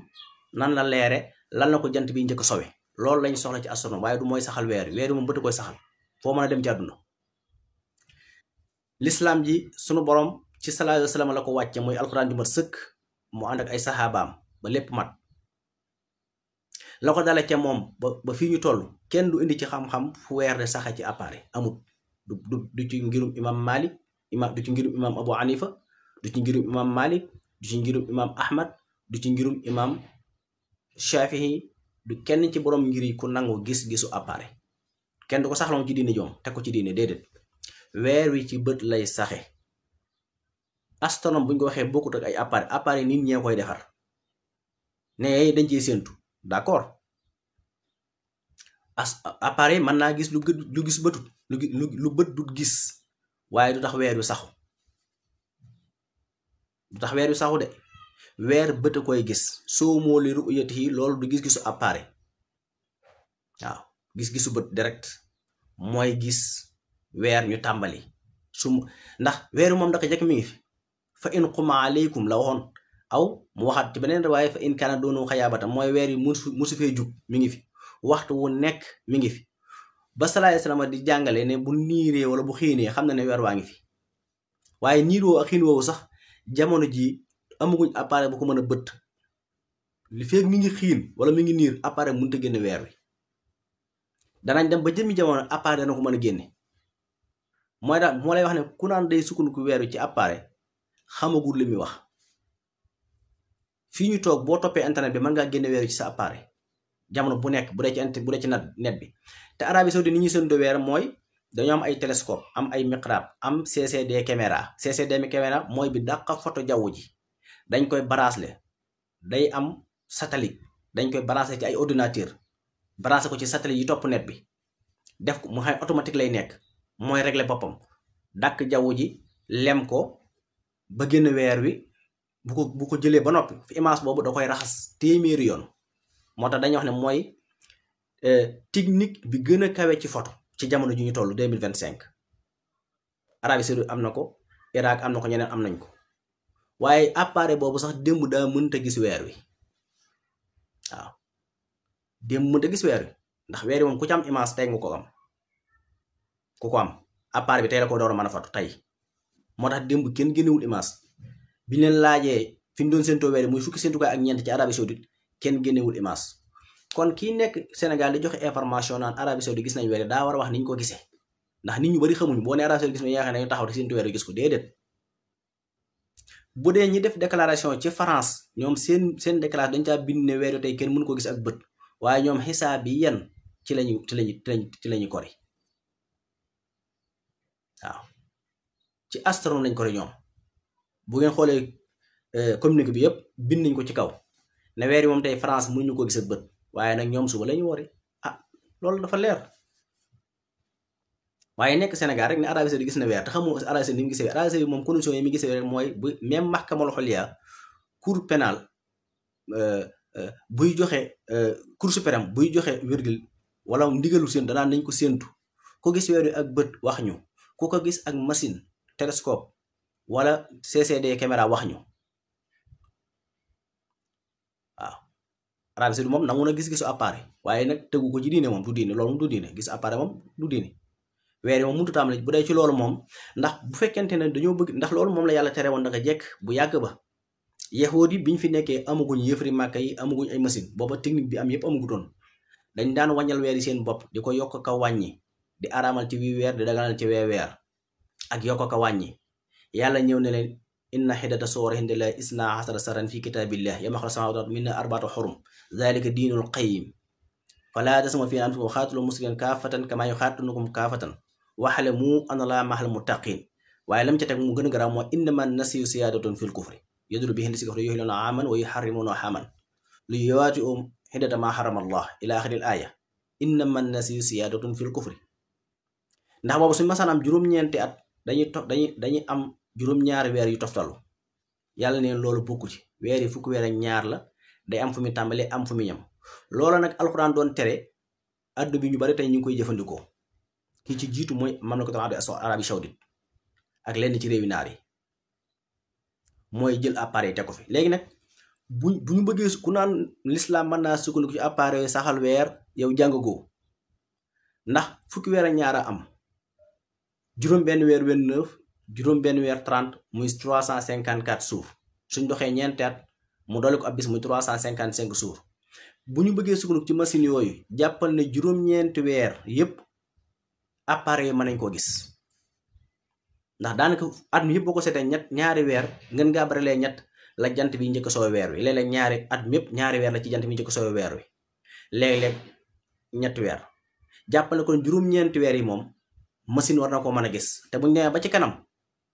Speaker 1: nan la leere lan la ko jant bi njëkk sowe loolu lañu soxla ci astronome waaye du mooy saxal weer wi moom bëtt koy saxal foo mën a dem ci àdduna l'islam ji sunu borom ci sallallahu alayhi wa sallam la ko wàcce muy alxuraan ju mat sëkk mu ànd ak ay saxaabaam ba lépp mat la ko dale ca moom ba fii ñu toll kenn du indi ci xam-xam fu weer de saxe ci appareil amut du ci ngirum imam Malik du ci ngirum imam Abu Hanifa du ci ngirum imam Malik du ci ngirum imam Ahmad du ci ngirum imam Shafi'i du kenn ci borom ngir yi ku nangu gis-gisu appareil kenn du ko saxloon ci diine joom teg ko ci diine déedéet weer wi ci bët lay saxe astronome bu ñu ko waxee bokkut ak ay appareil nit ñee koy defar ne dañ ciy séentu d'accord appareil mën naa gis lu gis bëtut lu bët du gis waaye du tax weer wi saxu de weer bët a koy gis soo moo li ru'yatihi loolu du gis-gisu appareil waaw gis-gisu bët direct mooy gis weer ñu tàmbali ndax weer wi moom daka jekk mi ngi fi fa in quma aleykum la waxoon aw mu waxaat ci beneen waaye fa in kaana doonu xayaabata mooy weer yi musu fee jug mi ngi fi waxtu wu nekk mi ngi fi ba sallallahu alayhi wasallam di jàngale ne bu niiree wala bu xiinee xam na ne weer waa ngi fi waaye niir woowu ak xiin woowu sax jamono ji amaguñ appareil bu ko mën a bëtt li feeg mi ngi xiin wala mi ngi niir appareil mënut a génne weer wi danañ dem ba jëmmi jamono appareil dana ko mën a génne mooy daal moo lay wax ne ku naan day sukkandiku weer wi ci appareil xamagul li muy wax fii ñu toog boo toppee internet bi mën ngaa génne weer wi ci sa appareil jamono bu nekk bu dee ci net bi te Arabie Saoudite ni ñuy séntu weer mooy dañoo am ay télescope am ay miqrab am CCD caméra mooy bi dàqa photo jaww ji dañ koy branché day am satellite dañ koy branché ci ay ordinateur branché ko ci satellite yi topp net bi def ko mu xam automatique lay nekk mooy régler boppam dàq jaww ji lem ko ba génn weer wi bu ko jëlee ba noppi fi image boobu da koy raxas téeméeri yoon moo tax dañuy wax ne mooy technique bi gën a kawe ci photo ci jamono ju ñu toll 2025 Arabie Saoudite am na ko Irak am na ko ñeneen am nañ ko waaye appareil boobu sax démb daa mënta gis weer wi waaw démb mënta gis weer wi ndax weer wi moom ku ci am image tey nga ko am ku ko am appareil bi tey la ko door a mën a photo tey moo tax démb kenn génnewul image bi leen laajee fi ñu doon séentoo weer wi muy fukki séentukaay ak ñeent ci Arabie Saoudite kenn génnewul image kon kii nekk Sénégal di joxe information naan Arabie Saoudite gis nañ weer wi daa war a wax ni ñu ko gisee ndax nit ñu bari xamuñ boo ne Arabie Saoudite gis nañ yaakaar ne dañu taxaw te séentu weer wi gis ko déedéet bu dee ñi def déclaration ci France ñoom seen déclaration dañ caa bind ne weer wi tey kenn mënu ko gis ak bët waaye ñoom xisaab bi yan ci lañu kori waaw ci astronome lañ kori ñoom bu ngeen xoolee communiqué bi yëpp bind nañ ko ci kaw ne weer yi moom tey France mënuñu ko gis ak bët waaye nag ñoom suba la ñu wari loolu dafa leer waaye nekk Sénégal rek ne Arabie Saoudite gis na weer te xamoo Arabie Saoudite ni mu gisee weer Arabie Saoudite moom condition yi mi gisee weer mooy bu même mahkamal xoliya cour pénal buy joxe cour suprême buy joxe virgule wala ndigalu seen danaan nañ ko séentu ko gis weer wi ak bët wax ñu ku ko gis ak machine télescope wala CCD caméra wax ñu waaw Arabie Saoudite moom nangu na gis-gisu appareil waaye nag tegu ko ci diine moom du diine loolu moom du diine gis appareil moom du diine weer yi moom mënut a tàmbali bu dee ci loolu moom ndax bu fekkente ne dañoo bëgg ndax loolu moom la yàlla tere woon naka jekk bu yàgg ba yahuud yi biñ fi nekkee amaguñ yëfari màkka yi amaguñ ay machine booba technique bi am yëpp amagutoon dañ daan wàññal weer yi seen bopp di ko yokk ka wàññi di araamal ci wii weer di daganal ci weer ak yokk ka wàññi yàlla ñëw ne leen inna xiddata suwari indallahi isna asara saran fi kitabillah yama xalaqa samawati minna arba'atu xurum zalika diinul qayyim fala tasma fi anfusikum xaatulu muslimin kaafatan kama yuxaatilukum kaafatan waxlamu anna llaaha ma'al muttaqiin waaye lam ca teg mu gën a garaaw mooy innama nasiyu siyaadatun fil kufri yadullu bihi si kufri yuhilluuna aaman wa yuharrimuuna aaman li yuwaati'u xiddata maa harrama Allah ila axiril aaya innama nasiyu siyaadatun fil kufri ndax boobu suñu masaan am juróom-ñeenti at dañuy am juróom-ñaari weer yu toftalu yàlla neen loolu bokku ci weer yi fukki weer ak ñaar la day am fu mu tàmbalee am fu mu ñam loolu nag alxuraan doon tere addu bi ñu bari tey ñu ngi koy jëfandikoo ki ci jiitu mooy mamlakatul Arabie Saoudite ak lenn ci réewi naar yi mooy jël appareil te ko fi léegi nag bu ñu bëggee ku naan l'islam mën naa sukkandiku ci appareil saxal weer yow jàngagoo ndax fukki weer ak ñaar a am juróom benn weer 29 juróom benn weer 30 muy 354 jours suñ doxee ñeenti at mu dolli ko ab bis muy 355 jours bu ñu bëggee sukkandiku ci machine yooyu jàppal ne juróom-ñeenti weer yépp appareil yi mën nañ koo gis ndax daanaka at mi yëpp boo ko seetee ñaari weer ngeen ngaa bari lee ñett la jant bi njëkk soow weer wi léeg-léeg ñaari at mi yëpp ñaari weer la ci jant bi njëkk soow weer wi léeg-léeg ñetti weer jàppale kon juróom-ñeenti weer yi moom machine war na koo mën a gis te buñ demee ba ci kanam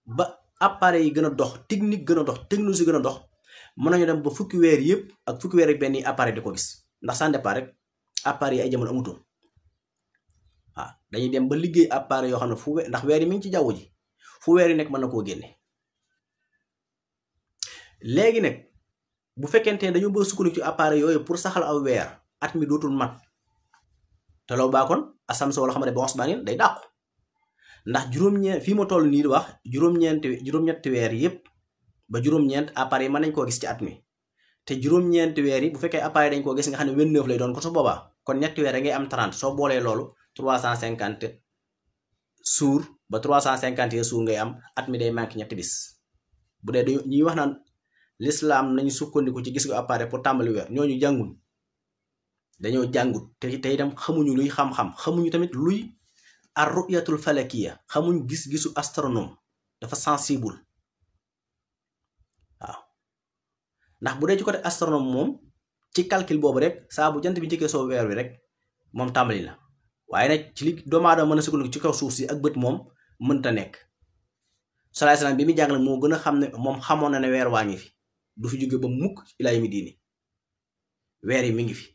Speaker 1: ba appareil yi gën a dox technique gën a dox technologie gën a dox mën nañu dem ba fukki weer yëpp ak fukki weer ak benn yi appareil di ko gis ndax sans départ rek appareil yi ay jamono amutoon waaw dañuy dem ba liggéey appareil yoo xam ne fu ndax weer yi mi ngi ci jaww ji fu weer yi nekk mën na koo génne léegi nag bu fekkente ne dañoo bëgg sukkandiku ci appareil yooyu pour saxal aw weer at mi dootul mat te loolu baakoon asamso wala xam ne ba osmanin day dàqu ndax juróom-ñeent fii ma toll nii di wax juróom-ñetti weer yépp ba juróom-ñeent appareil mën nañ koo gis ci at mi te juróom-ñeenti weer yi bu fekkee appareil dañ koo gis nga xam ne 29 lay doon ko su boobaa kon ñetti weer da ngay am 30 soo boolee loolu 350 jours ba 351 jours ngay am, at mi day manqué ñetti bis. bu dee dañu ñuy wax naan l'islam nañu sukkandiku ci gis ko appareil pour tàmbali weer, ñooñu jànguñ, dañoo jàngut te itam xamuñu luy xam-xam, xamuñu tamit luy ar ru'yatul falakiya, xamuñ gis-gisu astronome, dafa sensible. waaw ndax bu dee ci côté astronome moom ci calcul boobu rek saa bu jant bi njëkkee soo weer wi rek moom tàmbali na, waaye nag ci li doomu aadama mën a sukkandiku ci kaw suuf si ak bët moom mënta nekk. salaay salaam bi muy jàngale moo gën a xam ne moom xamoon na ne weer waa ngi fi, du fi jóge ba mukk ilaa yawmi diini, weer yi mi ngi fi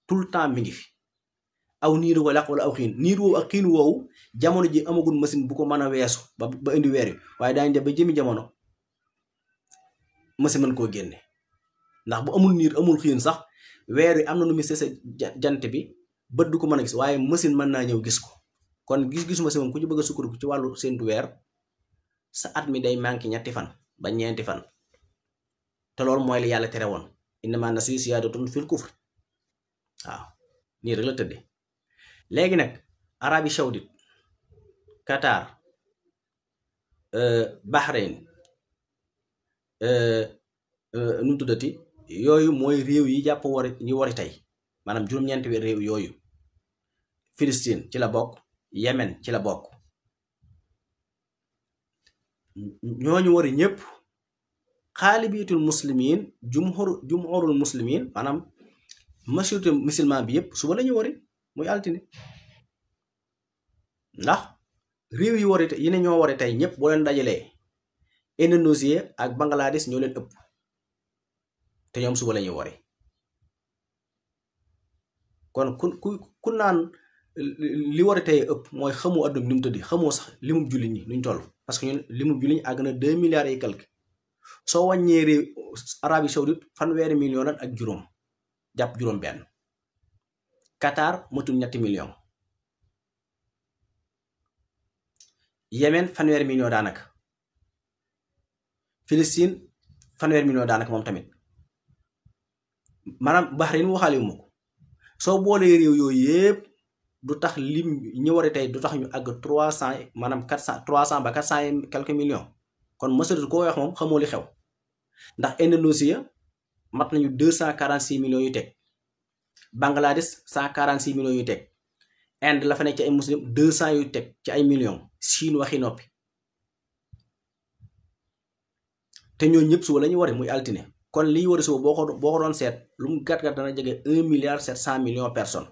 Speaker 1: tout le temps mi ngi fi. aw niiru wala aw xiin, niir woowu ak xiin woowu jamono ji amagul machine bu ko mën a weesu ba indi weer yi, waaye daañu dem ba jëmi jamono machine mën koo génne. ndax bu amul niir amul xiin sax weer wi am na nu muy sese jant bi bët du ko mën a gis, waaye machine mën naa ñëw gis ko. kon gis-gisu machine moom ku ci bëgg a sukkandiku ci wàllu séntu weer, sa at mi day manqué ñetti fan ba ñeenti fan. te loolu mooy li yàlla tere woon, innamaa nasiyu ziyaadatun fil kufr. waaw nii rek la tëddee. léegi nag Arabie Saoudite, Qatar, Bahreïn, nu mu tuddati, yooyu mooy réew yi jàpp ñi wari tey, maanaam juróom-ñeenti réew yooyu. Palestine ci la bokk, Yemen ci la bokk. ñooñu wari ñëpp xaalibiyatul muslimin, jumhurul muslimin, maanaam majorité musulman bi yëpp suba la ñu wari, muy altine. ndax réew yi wari yi ne ñoo wari tey ñëpp boo leen dajalee, Indonésie ak Bangladesh ñoo leen ëpp, te ñoom suba la ñuy wari. kon ku naan li wari tey ëpp mooy xamoo adduna bi ni mu tëddi, xamoo sax limum jullit ñi nuñ toll, parce que ñun limum jullit ñi àgg na 2 milliards et quelque. soo wàññee réew Arabie Saoudite fanweeri million ak juróom jàpp juróom benn. Qatar matul 3 millions. Yemen fanweeri million daanaka. Palestine fanweeri million daanaka moom tamit. maanaam Bahreïn waxaale wu ma ko. soo boolee réew yooyu yëpp du tax lim ñu wari tey du tax ñu àgg 300 maanaam 300 ba 400 et quelques millions. kon mësatu koo wax moom xamoo li xew. ndax Indonésie mat nañu 246 millions yu teg. Bangladesh 146 millions yu teg. Inde la fa nekk ci ay muslim 200 yu teg ci ay millions. Chine waxi noppi. te ñooñu ñëpp suba la ñu wari muy altine. kon liy wari suba boo ko doon seet lu mu gàtt-gàtt dana jege 1 milliard 700 millions personnes.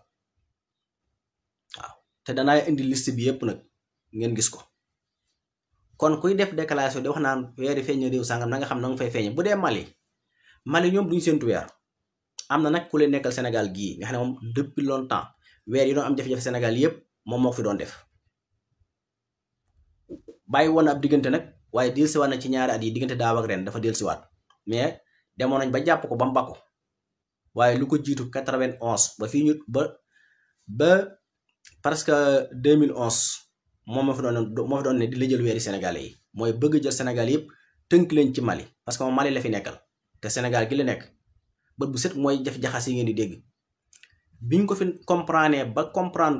Speaker 1: waaw te danaa indi liste bi yëpp nag ngeen gis ko. kon kuy def déclaration di wax naan weeri feeñ réew sàngam na nga xam na nga fay feeñe. bu dee Mali ñoom duñu séntu weer. am na nag ku leen nekkal Sénégal gii nga xam ne moom depuis longtemps weer yi doon am jafe-jafe Sénégal yëpp moom moo ko fi doon def. bàyyi woon na ab diggante nag waaye dellusiwaat na ci ñaari at yi diggante daaw ak ren dafa dellusiwaat mais demoon nañ ba jàpp ko ba mu bakku. waaye lu ko jiitu 91 ba fii ñu ba presque 2011 moom moo fi doon ne di la jël weeri Sénégalais yi. mooy bëgg jël Sénégal yëpp tënk leen ci Mali parce que moom Mali la fi nekkal te Sénégal gi la nekk bët bu set mooy def jaxas yi ngeen di dégg. biñ ko fi comprendre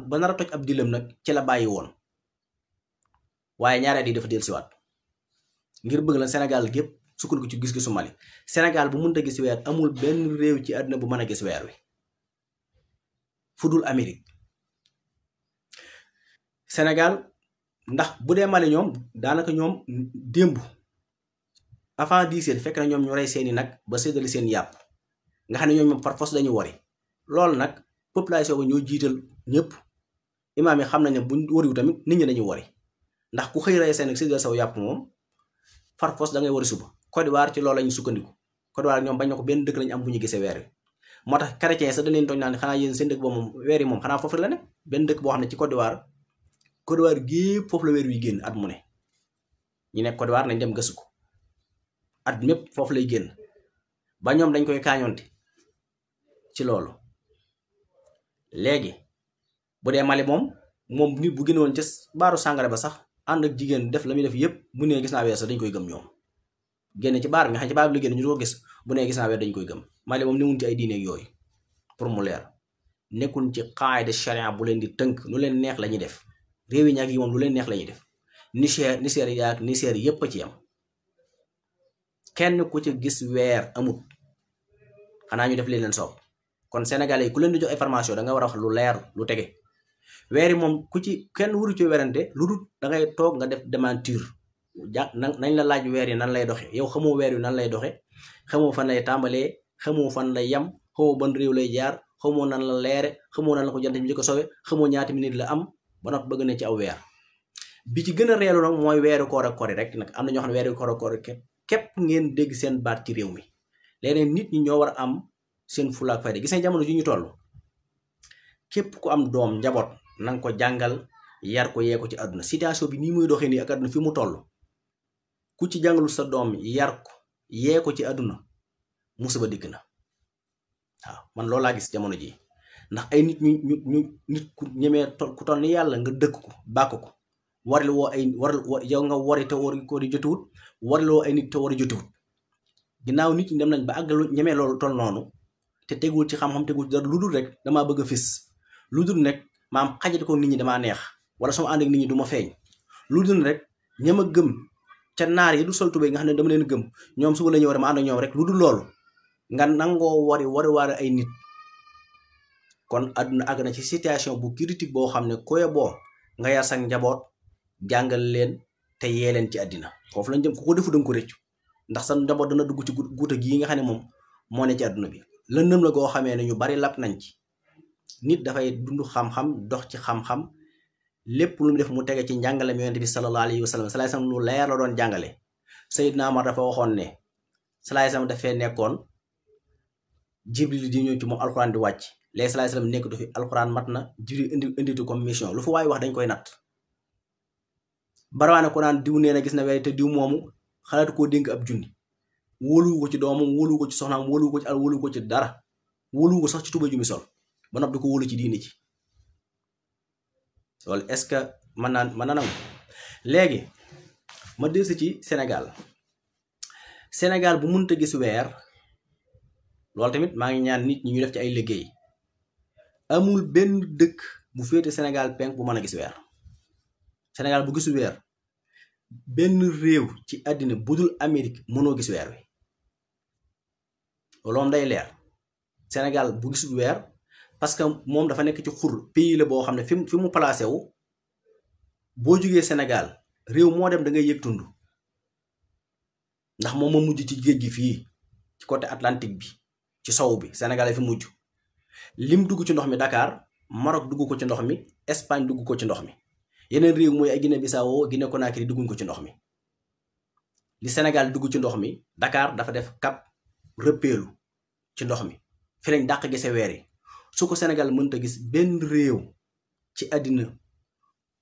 Speaker 1: ba nar a toj ab dilam nag ci la bàyyi woon waaye ñaari at yi dafa dellusiwaat ngir bëgg la Sénégal gépp sukkandiku ci gis-gisu Mali. Sénégal bu mënta gis weer amul benn réew ci àdduna bu mën a gis weer wi fu dul Amérique. Sénégal ndax bu dee Mali ñoom daanaka ñoom démb avant 10 fekk na ñoom ñu rey seeni nag ba séddale seen yàpp nga xam ne ñoom par force dañu wari. loolu nag population ba ñoo jiital ñëpp imaam yi xam nañ ne buñ wariwu tamit nit ñi dañuy wari ndax ku xëy rey seen nag séddale saw yàpp moom par force da ngay wari suba. Côte d'Ivoire ci loolu lañu sukkandiku. Côte d'Ivoire ñoom bañ na ko benn dëkk lañu am bu ñu gisee weer wi moo tax chrétien sax dañ leen tooñ naan xanaa yéen seen dëkk boobu moom weer yi moom xanaa foofu la ne benn dëkk boo xam ne ci Côte d'Ivoire gépp foofu la weer wi génn at mu ne. ñu nekk Côte d'Ivoire nañ dem gëstu ko at mépp foofu lay génn ba ñoom dañ koy kaañoonte ci loolu. léegi bu dee Mali moom nit bu génnoon ca baaru sàngara ba sax ànd ak jigéen def la muy def yëpp bu nee gis naa weer sax dañ koy gëm ñoom. génn ci baar bi nga xam ci baar bi la génn ñu ko gis bu nee gis naa weer dañ koy gëm. Mali moom ni mun ci ay diine ak yooyu pour mu leer nekkul ci qaida sharia bu leen di tënk lu leen neex la ñuy def réew yi ñaag yi moom lu leen neex la ñuy def Niger yaag Niger yépp a ci am kenn ku ci gis weer amut xanaa ñu def leen soob kon sénégalais yi ku leen di jox information da nga war a wax lu leer lu tege weer yi moom ku ci kenn waru ci werante lu dul da ngay toog nga def démentir nañ la laaj weer yi nan lay doxe yow xamoo weer yi nan lay doxe xamoo fan lay tàmbalee xamoo fan lay yam xamoo ban réew lay jaar xamoo nan la leere xamoo nan la ko jant bi ko sowe xamoo ñaata minute la am ba noppi bëgg na ci aw weer bi ci gën a reelu nag mooy weeru koor ak koor rek nag am na ñoo xam ne weeru koor ak koor képp ngeen dégg seen baat ci réew mi léeg-léeg nit ñi ñoo war a am seen fulaak fayda gis nga jamono ji ñu toll képp ku am doom njaboot nanga ko jàngal yar ko yee ko ci àdduna situation bi nii muy doxee nii ak àdduna fi mu toll ku ci jàngalul sa doom yar ko yee ko ci àdduna musiba dikk na waaw man loolu laa gis jamono ji ndax ay nit nit ku ñemee ku toll ni yàlla nga dëkk ko bàkk ko waril woo ay yow nga wari te wari ko di jotuwut wariloo ay nit te wari jotuwut ginnaaw nit ñi dem nañ ba àggalu ñemee loolu toll noonu te tegul ci xam-xam tegul ci dara lu dul rek damaa bëgg a fis lu dul rek maam xajate ko nit ñi damaa neex wala sama ànd ak nit ñi du ma feeñ lu dul rek ñama gëm ca naar yi du sol tubéy nga xam ne dama leen gëm ñoom suba la ñëw dama ànd ak ñoom rek lu dul loolu nga nangoo wari ay nit kon àdduna àgg na ci situation bu critique boo xam ne koye boo nga yar sa njaboot jàngal leen te yee leen ci àddina foofu lañ jëm ku ko defu danga ko rëccu ndax sa njaboot dana dugg ci guuta gii nga xam ne moom moo ne ci àdduna bi lëndëm la goo xamee ne ñu bari lap nañ ci nit dafay dund xam-xam dox ci xam-xam lépp lu mu def mu tege ci njàngale mi yonent bi sallallahu alayhi wa sallam salaay sam lu leer la doon jàngale Seydina Omar dafa waxoon ne salaay sam dafee nekkoon Jibril di ñëw ci moom alxuraan di wàcc léegi salaay sam nekkatu fi alxuraan mat na Jibril inditu comme mission lu fa waaye wax dañ koy natt barawaane ko naan diw nee na gis na weer te diw moomu xalaatu koo dénk ab junni wóoluwu ko ci doomam wóoluwu ko ci soxnaam wóoluwu ko ci al wóoluwu ko ci dara wóoluwu ko sax ci tuba ju mi sol ba noppi di ko wóolu ci diini ci loolu est-ce que mën na nangu léegi ma dellusi ci Sénégal bu mënta gis weer loolu tamit maa ngi ñaan nit ñi ñu def ci ay liggéey amul benn dëkk bu féete Sénégal penk bu mën a gis weer Sénégal bu gisul weer benn réew ci àddina budul Amérique mënoo gis weer wi loolu moom day leer Sénégal bu gisul weer parce que moom dafa nekk ci xur pays la boo xam ne fi mu placé wu boo jógee Sénégal réew moo dem da ngay yëg tund ndax moom moo mujj ci géej gi fii ci côté Atlantique bi ci sow bi Sénégal fi mujj lim dugg ci ndox mi Dakar Maroc dugg ko ci ndox mi Espagne dugg ko ci ndox mi yeneen réew mooy ay Guinée Bissau Guinée Conakry dugguñ ko ci ndox mi li Sénégal dugg ci ndox mi Dakar dafa def cap rëppeelu ci ndox mi fi lañ dàq gisee weer yi su ko Sénégal mënta gis benn réew ci àddina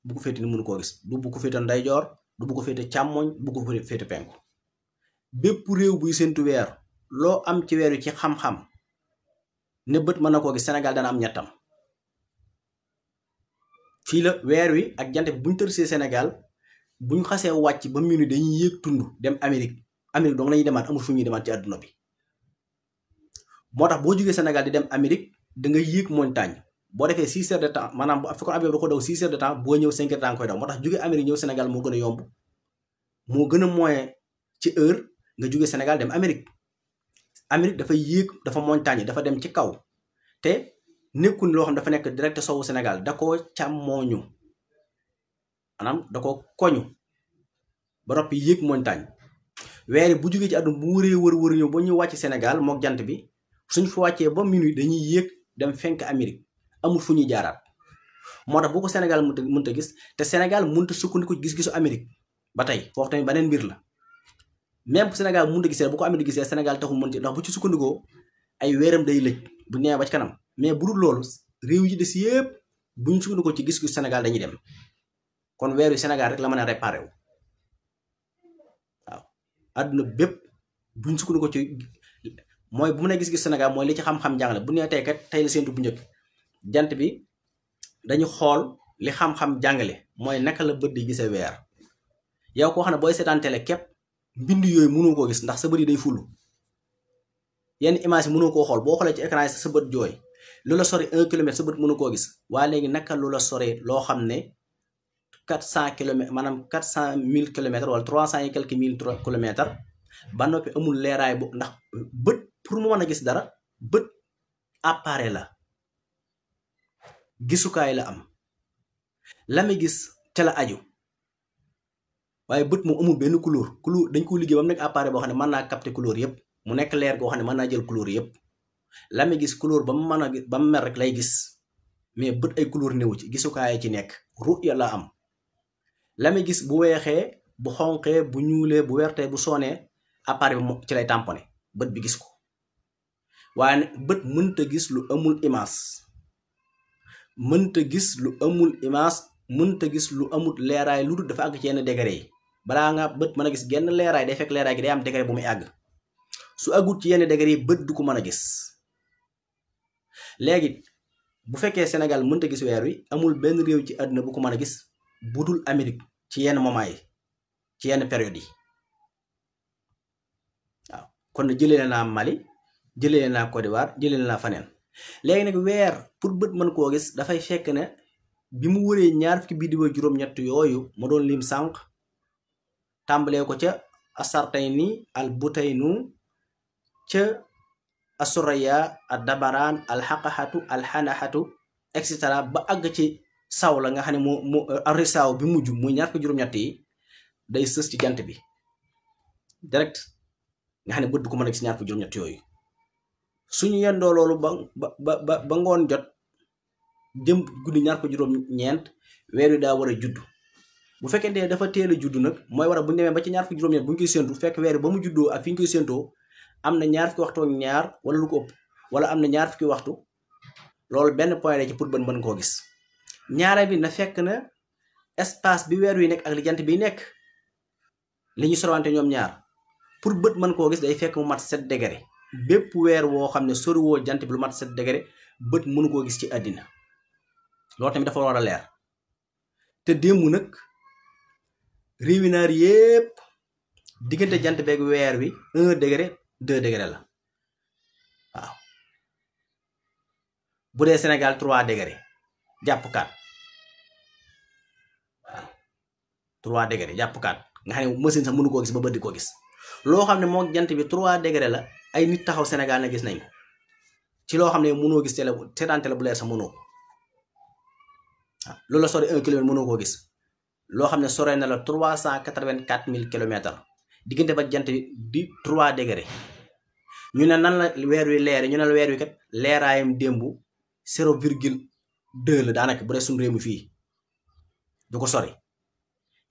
Speaker 1: bu ko féete ni mënu koo gis du bu ko féete ndeyjoor du bu ko féete càmmoñ bu ko féete penku bépp réew buy séntu weer loo am ci weer wi ci xam-xam ne bët mën na koo gis Sénégal dana am ñettam fii la weer wi ak jant bi buñ tërsee Sénégal buñ xasee wàcc ba minuit dañuy yéeg tund dem Amérique donc lañuy demaat amul fu ñuy demaat ci àdduna bi moo tax boo jógee Sénégal di dem Amérique da nga yéeg montagne boo defee 6 heures de temps maanaam bu fekkoon avion da ko daw 6 heures de temps boo ñëw 5 heures de temps koy daw moo tax jógee Amérique ñëw Sénégal moo gën a yomb moo gën a moyen ci heure nga jógee Sénégal dem Amérique dafa yéeg dafa montagne dafa dem ci kaw te nekkul loo xam dafa nekk direct sowu Sénégal da ko càmmooñu maanaam da ko koñu ba noppi yéeg montagne weeri bu jógee ci àdduna bu wëree ñëw ba ñu wàcc Sénégal mook jant bi suñ fa wàccee ba minuit dañuy yéeg dem fenk Amérique amul fu ñuy jaaraat moo tax boo ko Sénégal mënta gis te Sénégal mënta sukkandiku gis-gisu Amérique ba tey foofu tamit beneen mbir la même bu Sénégal mënta gisee bu ko Amérique gisee Sénégal taxul mënti ndax bu ci sukkandikoo ay weeram day lëj bu ñëwee ba ci kanam mais bu dul loolu réew yi des yëpp buñ sukkandikoo ci gis-gisu Sénégal dañuy dem kon weer wi Sénégal rek la mën a réparé wu waaw àdduna bépp buñ sukkandikoo ci mooy bu mu ne gis-gis Sénégal mooy li ci xam-xam jàngale bu nee tey kat tey la séentu bu njëkk jant bi dañu xool li xam-xam jàngale mooy naka la bët di gisee weer yow koo xam ne booy seetaan télé képp mbind yooyu mënoo koo gis ndax sa bët yi day fulu yenn image yi mënoo koo xool boo xoolee ci écran yi sa bët jooy lu la sori 1 kilomètre sa bët mënu koo gis waa léegi naka lu la sori loo xam ne 400 kilomètres maanaam 400 000 kilomètres wala 300 et quelques mille kilomètres ba noppi amul leeraay bu ndax bët pour mu mën a gis dara bët appareil la gisukaay la am la muy gis ca la aju waaye bët moom amul benn couleur dañ ko liggéey ba mu nekk appareil boo xam ne mën naa capter couleur yëpp mu nekk leer goo xam ne mën naa jël couleur yëpp la muy gis couleur ba mu mën a ba mu mel rek lay gis mais bët ay couleur néew ci gisukaay ci nekk ruya la am la muy gis bu weexee bu xonqee bu ñuulee bu wertee bu soonee appareil bi ci lay tamponné bët bi gis ko waaye ne bët mënta gis lu amul image mënta gis lu amul image mënta gis lu amul leeraay lu dul dafa àgg ci yenn degré yi balaa nga bët mën a gis genn leeraay day fekk leeraay gi day am degré bu muy àgg su àggut ci yenn degré yi bët du ko mën a gis léegi bu fekkee Sénégal mënta gis weer wi amul benn réew ci àdduna bu ko mën a gis budul Amérique ci yenn moment yi ci yenn période yi waaw kon jëlee naa Mali jëlee naa Côte d'Ivoire jëlee naa faneen léegi nag weer pour bët mën koo gis dafay fekk ne bi mu wëree ñaar fukki biddiw ak juróom-ñett yooyu ma doon lim sànq tàmbalee ko ca asartayni al butaynu ca asuraya al dabaraan al xaqaxatu al xanaxatu et cetera ba àgg ci saw la nga xam ne moo arisaaw bi mujj muy ñaar fukki juróom-ñett yi day sës ci jant bi direct nga xam ne bët du ko mën a gis ñaar fukki juróom-ñett yooyu suñu yendoo loolu ba ngoon jot jëm guddi ñaar fukki juróom-ñeent weer wi daa war a judd bu fekkente ne dafa teel a judd nag mooy war a bu ñu demee ba ci ñaar fukki juróom-ñeent bu ñu koy séentu fekk weer ba mu juddoo ak fi ñu koy séentoo am na ñaar fukki waxtu ak ñaar wala lu ko ëpp wala am na ñaar fukki waxtu loolu benn point la ci pour bët mën koo gis ñaare bi na fekk na espace bi weer wi nekk ak li jant bi nekk li ñu sorwante ñoom ñaar pour bët mën koo gis day fekk mu mat 7 degré bépp weer woo xam ne soriwoo jant bi lu mat 7 degré bët mënu koo gis ci àddina loolu tamit dafa war a leer te démb nag réewi naar yépp diggante jant beeg weer wi 1 degré 2 degré la waaw bu dee Sénégal 3 degré jàpp 4 waaw 3 degré jàpp 4 nga xam ne machine sax mënu koo gis ba bët di koo gis loo xam ne moo jant bi 3 degré la ay nit taxaw Sénégal na gis nañ ko ci loo xam ne mënoo gis télé seetaan télé bu leer sax mënoo ko waaw loolu la sori 1 kilomètre mënoo koo gis loo xam ne sore na la 384 000 kilomètres diggante ba jant bi di 3 degré ñu ne nan la weer wi leere ñu ne la weer wi kat leeraayam démb 0,2 la daanaka bu dee suñu réew mi fii du ko sori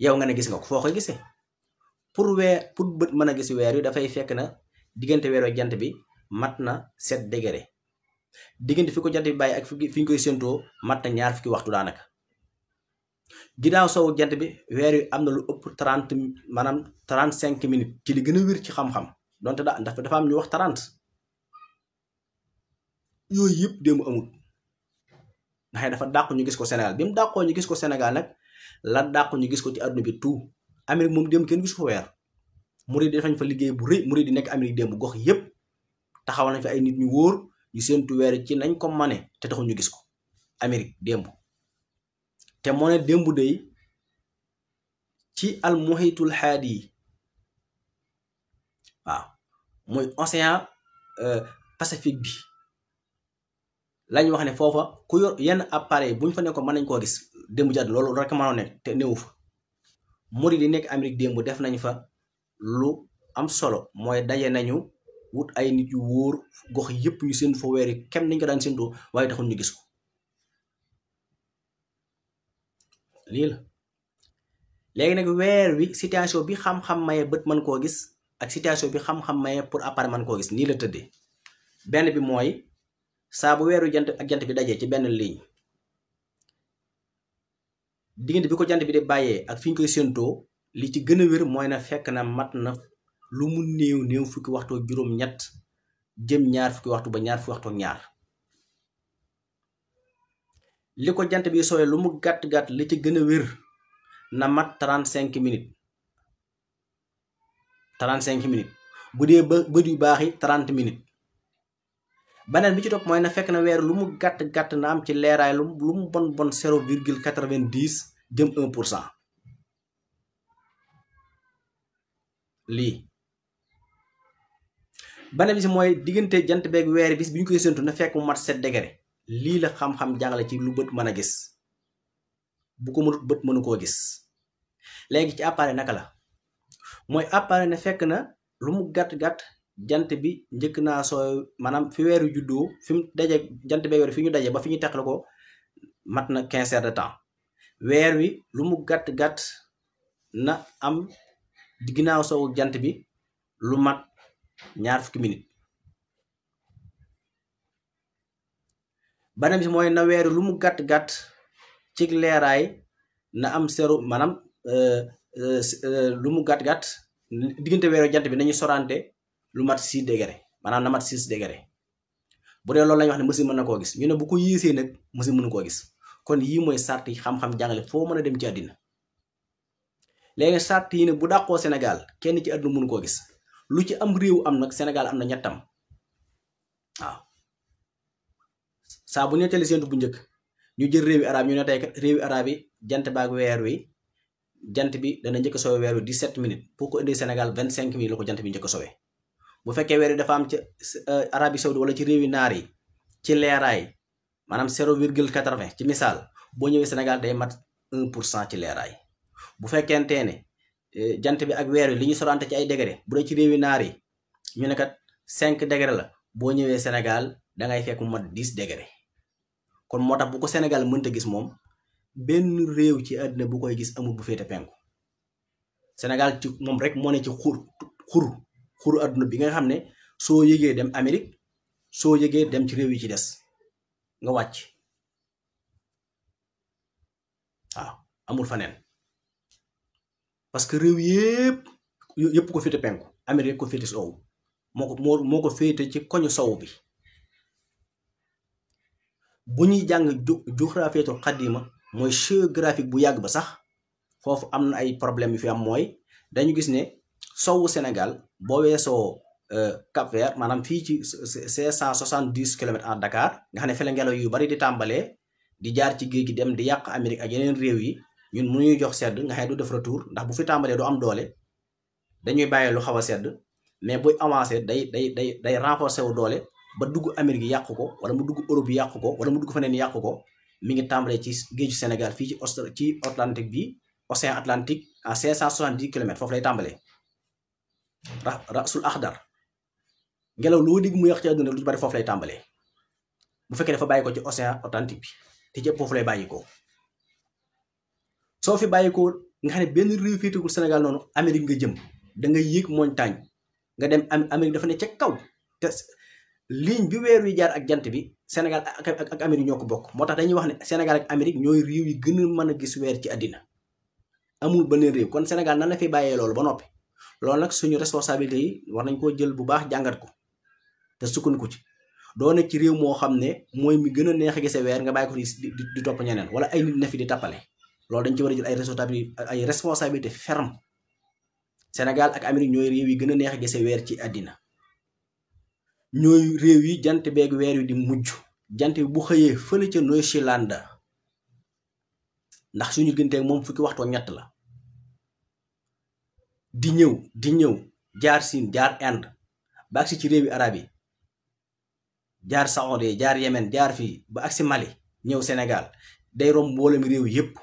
Speaker 1: yow nga ne gis nga ko foo koy gisee pour bët mën a gis weer wi dafay fekk na diggante weer wi jant bi mat na 7 degré diggante fi ko jant bi bàyyi ak fi ñu koy séentoo mat na ñaar fukki waxtu daanaka ginnaaw sowu jant bi weer wi am na lu ëpp 30 maanaam 35 minutes ci li gën a wér ci xam-xam donte dafa am ñu wax 30 yooyu yëpp démb amul ndax dafa dàqu ñu gis ko Sénégal bi mu dàqoo ñu gis ko Sénégal nag la dàqu ñu gis ko ci àdduna bi tout Amérique moom démb kenn gis ko weer murid di defañ fa liggéey bu rëy murid di nekk Amérique démb gox yëpp taxawal nañ fa ay nit ñu wóor ñu séentu weer ci nañ ko mane te taxul ñu gis ko Amérique démb te moo ne démb day ci al muhitul haadi yi waaw mooy océan Pacifique bi lañ wax ne foofa ku yor yenn appareil bu ñu fa ne ko mën nañ koo gis démb jàdd loolu rek mënoo nekk te néewu fa murid di nekk Amérique démb def nañ fa lu am solo mooy daje nañu wut ay nit yu wóor gox yëpp ñu séentu fa weer yi kem nañ ko daan séentoo waaye taxul ñu gis ko lii la léegi nag weer wi situation bi xam-xam maye bët mën koo gis ak situation bi xam-xam maye pour appareil mën koo gis nii la tëddee benn bi mooy saa bu weeru jant ak jant bi dajee ci benn ligne diggante bi ko jant bi di bàyyee ak fi ñu koy séentoo li ci gën a wér mooy na fekk na mat na lu mu néew fukki waxtu ak juróom-ñett jëm ñaar fukki waxtu ba ñaar fukki waxtu ak ñaar li ko jant bi sooyee lu mu gàtt-gàtt li ci gën a wér na mat 35 minutes 35 minutes bu dee ba bët yu baax yi 30 minutes beneen bi ci topp mooy na fekk na weer lu mu gàtt na am ci leeraay lu mu bon 0,90 jëm 1%. lii beneen bi si mooy diggante jant beeg weer bis bi ñu koy séntu na fekk mu mat 7 degré. lii la xam-xam jàngale ci lu bët mën a gis, bu ko mënut bët mënu koo gis. léegi ci appareil naka la mooy appareil ne fekk na lu mu gàtt jant bi njëkk naa soo maanaam fi weeru juddoo fi mu daje jant beeg weer fi ñu daje ba fi ñu teqale ko mat na 15 heures de temps. weer wi lu mu gàtt na am ginnaaw soowu jant bi lu mat 20 minutes. beneen bi mooy na weer lu mu gàtt ci leeraay na am zéro maanaam lu mu gàtt diggante weeru jant bi nañu sorante lu mat 6 degré maanaam na mat 6 degré. bu dee loolu lañu wax ne machine mën na koo gis ñu ne bu ko yéesee nag machine mënu koo gis. kon yii mooy sart yi xam-xam jàngale foo mën a dem ci àddina. léegi sart yi ne bu dàqoo Sénégal kenn ci àdduna mënu koo gis lu ci am réew am nag Sénégal am na ñettam. waaw saa bu nettali séentu bu njëkk ñu jël réewi arab ñu ne tey kat réewi arab yi jant baag weer wi jant bi dana njëkk a sowe weer wi 17 minutes pour ko indee Sénégal 25 minutes la ko jant bi njëkk a sowe. bu fekkee weer wi dafa am ci Arabie Saoudi wala ci réewi naar yi ci leeraay maanaam 0,80 ci misaal boo ñëwee Sénégal day mat 1% ci leeraay. bu fekkente ne jant bi ak weer wi li ñu sorante ci ay degré bu dee ci réewi naar yi ñu ne kat 5 degré la boo ñëwee Sénégal dangay fekk mu mat 10 degré. kon moo tax bu ko Sénégal mënta gis moom benn réew ci àddina bu koy gis amul bu féete penku. Sénégal ci moom rek moo ne ci xuru àdduna bi nga xam ne soo yëgee dem Amérique soo yëgee dem ci réew yi ci des nga wàcc. waaw amul faneen parce que réew yëpp ko féete penku. Amérique ko féete sow moo ko féete ci koñu sow bi. bu ñuy jàng géographiatul xadima mooy géographique bu yàgg ba sax foofu am na ay problème yu fi am mooy dañu gis ne sowu Sénégal boo weesoo Cap-Vert maanaam fii ci 570 kilomètres à Dakar nga xam ne fële ngelaw yu bari di tàmbalee di jaar ci géej gi dem di yàq Amérique ak yeneen réew yi ñun mënuñu jox sedd nga xam ne du def retour ndax bu fi tàmbalee du am doole dañuy bàyyi lu xaw a sedd mais buy avancé day renforcer wu doole ba dugg Amérique yàq ko wala mu dugg Europe yàq ko wala mu dugg feneen yàq ko mi ngi tàmbalee ci géeju Sénégal fii ci Atlantique bi océan Atlantique à 570 kilomètres foofu lay tàmbalee. rasul axdar ngelaw loo digg mu yàq ci àdduna lu ci bari foofu lay tàmbalee bu fekkee dafa bàyyi ko ci océan Atlantique bi te ci ëpp foofu lay bàyyi ko. soo fi bàyyi ko nga xam ne benn réew féetewul Sénégal noonu Amérique nga jëm da nga yéeg montagne nga dem Amérique dafa ne ca kaw te ligne bi weer wi jaar ak jant bi Sénégal ak Amérique ñoo ko bokk moo tax dañuy wax ne Sénégal ak Amérique ñooy réew yi gën a mën a gis weer ci àddina amul beneen réew kon Sénégal nan la fi bàyyee loolu ba noppi. loolu nag suñu responsabilité yi war nañ koo jël bu baax jàngat ko te sukkandiku ci doo nekk ci réew moo xam ne mooy mi gën a neex a gise weer nga bàyyi ko di topp ñeneen wala ay nit ne fi di tappale loolu dañ ci war a jël ay responsabilité ferme. Sénégal ak Amérique ñooy réew yi gën a neex a gise weer ci àddina ñooy réew yi jant beeg weer wi di mujj jant bi bu xëyee fële ca New-Zealand ndax suñu digganteeg moom fukki waxtoo ñett la. di ñëw jaar Siin jaar Inde ba agsi ci réewi arab yi jaar Saoudi jaar Yemen jaar fii ba agsi Mali ñëw Sénégal day romb mboolem réew yëpp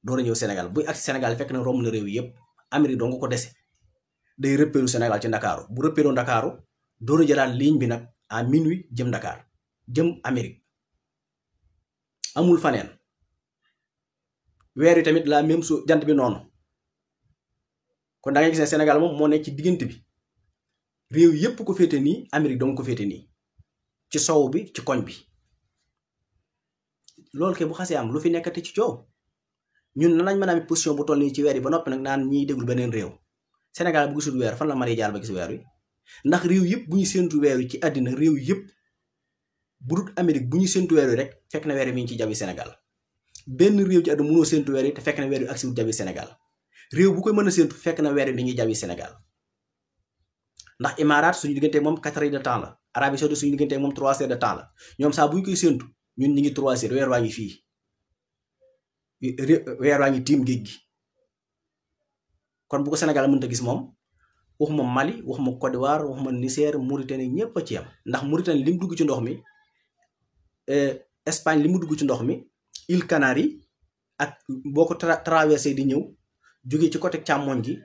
Speaker 1: door a ñëw Sénégal buy agsi Sénégal fekk na romb na réew yëpp Amérique doo nga ko dese day rëppeelu Sénégal ci Ndakaaru bu rëppeeloo Ndakaaru door a jëlaat ligne bi nag à minuit jëm Dakar jëm Amérique amul faneen. weer wi tamit la même chose jant bi noonu. kon da ngay gis ne Sénégal moom moo nekk ci diggante bi réew yépp ko féete nii Amérique dong ko féete nii ci sow bi ci koñ bi loolu ke bu xasee am lu fi nekkati ci coow ñun nan lañ mën a am position bu toll nii ci weer yi ba noppi nag naan ñiy déglu beneen réew Sénégal bu gisul weer fan la mën jaar ba gis weer wi ndax réew yëpp bu ñu séntu weer wi ci àddina réew yëpp bu dul Amérique bu ñu séntu weer wi rek fekk na weer wi mi ngi ci jabi Sénégal benn réew ci àdduna mënoo séntu weer wi te fekk na weer wi agsi wut jabi Sénégal réew bu koy mën a séntu fekk na weer wi mi ngi jabi Sénégal ndax Imaaraat suñu diggante moom 4 heures de temps la Arabie Saoudite suñu diggante moom 3 heures de temps la ñoom saa bu ñu koy séentu ñun ñi ngi 3 heures weer waa ngi fii weer waa ngi tiim géej gi kon bu ko Sénégal mënta gis moom waxuma Mali waxuma Côte d'Ivoire waxuma Niger Mauritanie ñëpp a ci am ndax Mauritanie li mu dugg ci ndox mi Espagne li mu dugg ci ndox mi îles Canaries ak boo ko traversé di ñëw jóge ci côté càmmoñ gi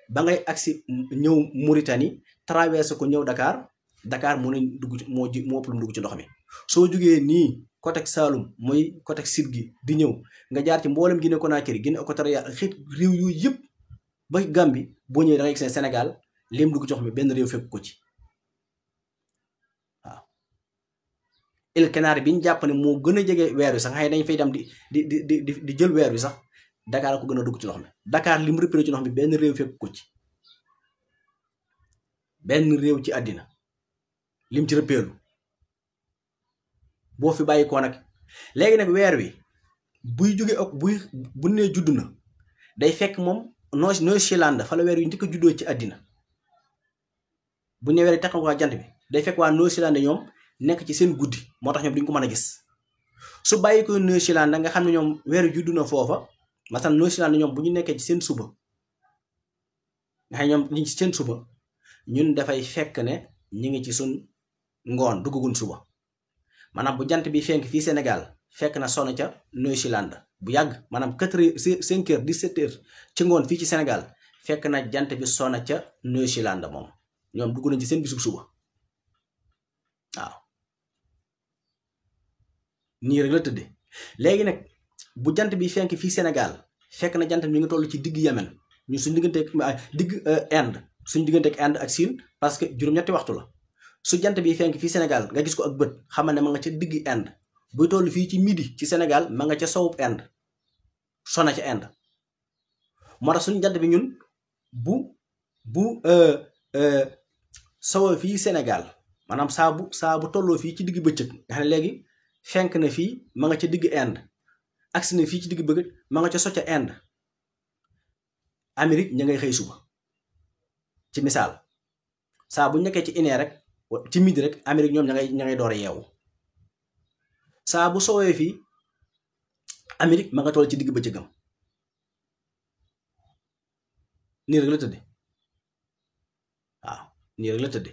Speaker 1: ba ngay agsi ñëw Mauritanie traversé ko ñëw Dakar moo leen dugg ci moo ëpp lu mu dugg ci ndox mi soo jógee nii côté Saloum mooy côté sud gi di ñëw nga jaar ci mboolem Guinée Conakry Guinée équatoriale xeet réew yooyu yëpp ba Gambie boo ñëwee da ngay gis ne Sénégal lim dugg ci ndox mi benn réew fekk ko ci waaw îles Canaries bi ñu jàpp ne moo gën a jege weer wi sax nga xam ne dañ fay dem di jël weer wi sax Dakar ko gën a dugg ci ndox mi Dakar lim repéré ci ndox mi benn réew fekk ko ci benn réew ci àddina lim ci repéru boo fi bàyyi ko nag léegi nag weer wi buy jóge ak bu nee judd na day fekk moom Nouvelle-Zélande fa la weer wi njëkk a juddoo ci àddina bu ñu weer yi taxaw waa jant bi day fekk waa Nouvelle-Zélande ñoom nekk ci seen guddi moo tax ñoom duñ ko mën a gis su bàyyi ko Nouvelle-Zélande nga xam ne ñoom weer wi juddu na foofa maanaam Nouvelle-Zélande ñoom bu ñu nekkee ci seen suba nga xam ñoom ñu ngi ci seen suba ñun dafay fekk ne ñu ngi ci suñ ngoon duggagun suba maanaam bu jant bi fenk fii Sénégal fekk na sonn ca Nouvelle-Zélande bu yàgg maanaam 5 heures 17 heures ci ngoon fii ci Sénégal fekk na jant bi sonn ca Nouvelle-Zélande moom ñoom dugg nañ ci seen bisub suba waaw nii rek la tëddee léegi nag bu jant bi fenk fii Sénégal fekk na jant bi mi ngi toll ci digg Yemen ñu suñ digganteeg digg Inde suñ digganteeg Inde ak Chine parce que juróom-ñetti waxtu la su jant bi fenk fii Sénégal nga gis ko ak bët xamal ne ma nga ca digg Inde buy toll fii ci midi ci Sénégal ma nga ca sowub Inde sona ca Inde moo tax suñu jant bi ñun bu sowoo fii Sénégal maanaam saa bu tolloo fii ci digg bëccëg nga xam ne léegi fenk na fii ma nga ca digg Inde agsi na fii ci digg bëccëg ma nga ca so ca Inde Amérique ña ngay xëy suba ci misaal saa bu nekkee ci une rek ci midi rek Amérique ñoom ña ngay door a yeewu saa bu sowee fii Amérique ma nga toll ci digg bëccëgam nii rek la tëdde waaw nii rek la tëdde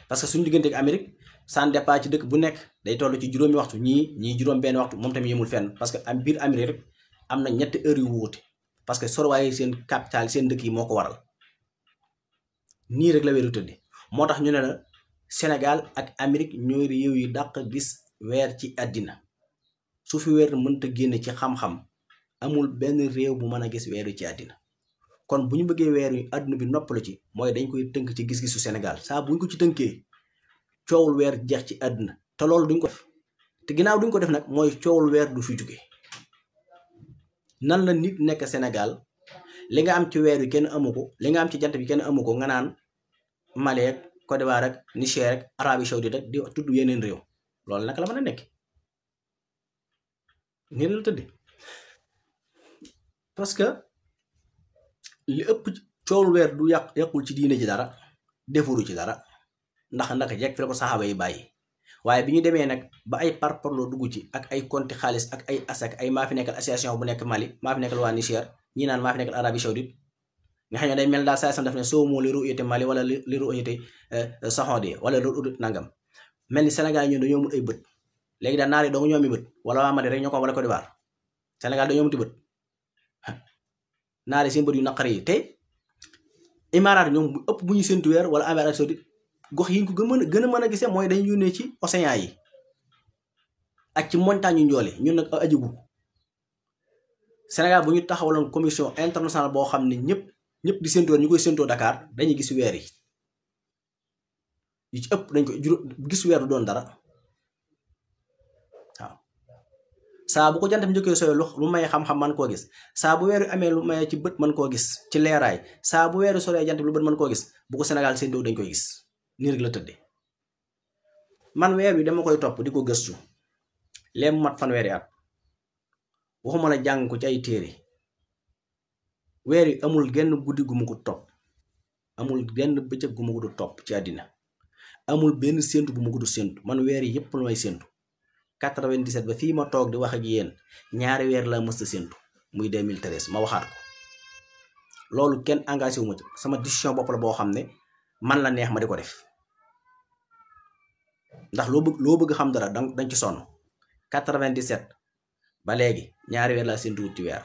Speaker 1: parce que suñu diggante ak Amérique sans départ ci dëkk bu nekk day toll ci juróomi waxtu ñii juróom benn waxtu moom tamit yemul fenn parce que am biir Amérique rek am na ñetti heures yu wuute parce que sorwaaye seen capital seen dëkk yi moo ko waral nii rek la weeru tëdde moo tax ñu ne la Sénégal ak Amérique ñooy réew yu dàq gis weer ci àddina su fi weer mënta génne ci xam-xam amul benn réew bu mën a gis weeru ci àddina kon bu ñu bëggee weer yu àdduna bi noppalu ci mooy dañ koy tënk ci gis-gisu Sénégal saa bu ñu ko ci tënkee coowul weer jeex ci àdduna te loolu duñ ko def te ginnaaw duñ ko def nag mooy coowul weer du fi jóge nan la nit nekk Sénégal li nga am ci weer wi kenn amu ko li nga am ci jant bi kenn amu ko nga naan Mali ak Côte d'Ivoire ak Niger ak Arabie Saoudite ak di tudd yeneen réew loolu naka la mën a nekk nii la tëdde parce que li ëpp coowul weer du yàqul ci diine ji dara defuru ci dara ndax naka jekk fi la ko saxaaba yi bàyyi waaye bi ñu demee nag ba ay parparloo dugg ci ak ay compte xaalis ak ay asak ay maa fi nekkal association bu nekk Mali maa fi nekkal waa Niger ñi naan maa fi nekkal Arabie Saoudite nga xam ne day mel daal saa sam def ne soo moo li ru'yati Mali wala li ru'yati Saxoodi wala li ru'yati nangam mel ni Sénégal ñun dañoo mut ay bët léegi daal naar yi dong ñoo mi bët wala waa Mali rek ñoo ko wala Côte d'Ivoire Sénégal dañoo muti bët naar yi seen bët yu naqari yi te Imaaraat ñoom bu ëpp bu ñu séntu weer wala Arabie Saoudite gox yi ñu ko gën a mën a gisee mooy dañu yónnee ci océan yi ak ci montagne yu njoole ñun nag ajigu Sénégal bu ñu taxawaloon commission internationale boo xam ne ñëpp di séntu weer ñu koy séntoo Dakar dañuy gis weer yi ci ëpp dañ ko gis weer du doon dara waaw saa bu ko jant bi njëkkee sooy lu may xam-xam man koo gis saa bu weeru amee lu may ci bët man koo gis ci leeraay saa bu weeru soree jant bi lu bët man koo gis bu ko Sénégal séntoo dañ koy gis nii rek la tëddee man weer wi dama koy topp di ko gëstu lee mu mat fanweeri at waxuma la jàng ko ci ay téere weer yi amul genn guddi gu mu ko topp amul genn bëccëg gu mu ko du topp ci àddina amul benn séntu bu ma ko du séntu man weer yi yëpp la may séntu 97 ba fii ma toog di wax ak yéen ñaari weer laa mës a séntu muy 2013 ma waxaat ko loolu kenn engagé wu ma ci sama décision bopp la boo xam ne man la neex ma di ko def ndax loo bëgg xam dara dañ ci sonn 97 ba léegi ñaari weer laa séntu wut ci weer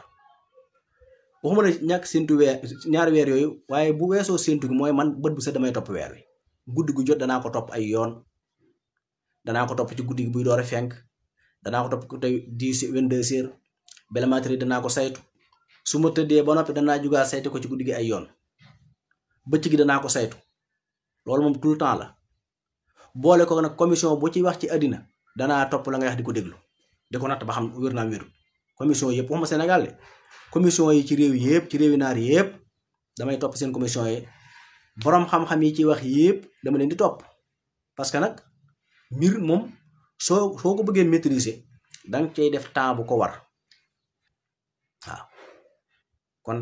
Speaker 1: waxuma ne ñàkk séntu weer ñaari weer yooyu waaye bu weesoo séntu gi mooy man bët bu set damay topp weer wi guddi gu jot danaa ko topp ay yoon danaa ko topp ci guddi gi buy door a fenk danaa ko topp tey 10 22 heures bela materi danaa ko saytu su ma tëddee ba noppi danaa jugaat saytu ko ci guddi gi ay yoon bëccëg gi danaa ko saytu loolu moom tout le temps la boole ko nag commission bu ci wax ci àddina danaa topp la ngay wax di ko déglu di ko natt ba xam wér naa wéru commission yëpp waxuma Sénégal de commission yi ci réew yëpp ci réewi naar yëpp damay topp seen commission yi boroom xam-xam yi ci wax yëpp dama leen di topp parce que nag mbir moom soo ko bëggee maîtriser danga cay def temps bu ko war waaw kon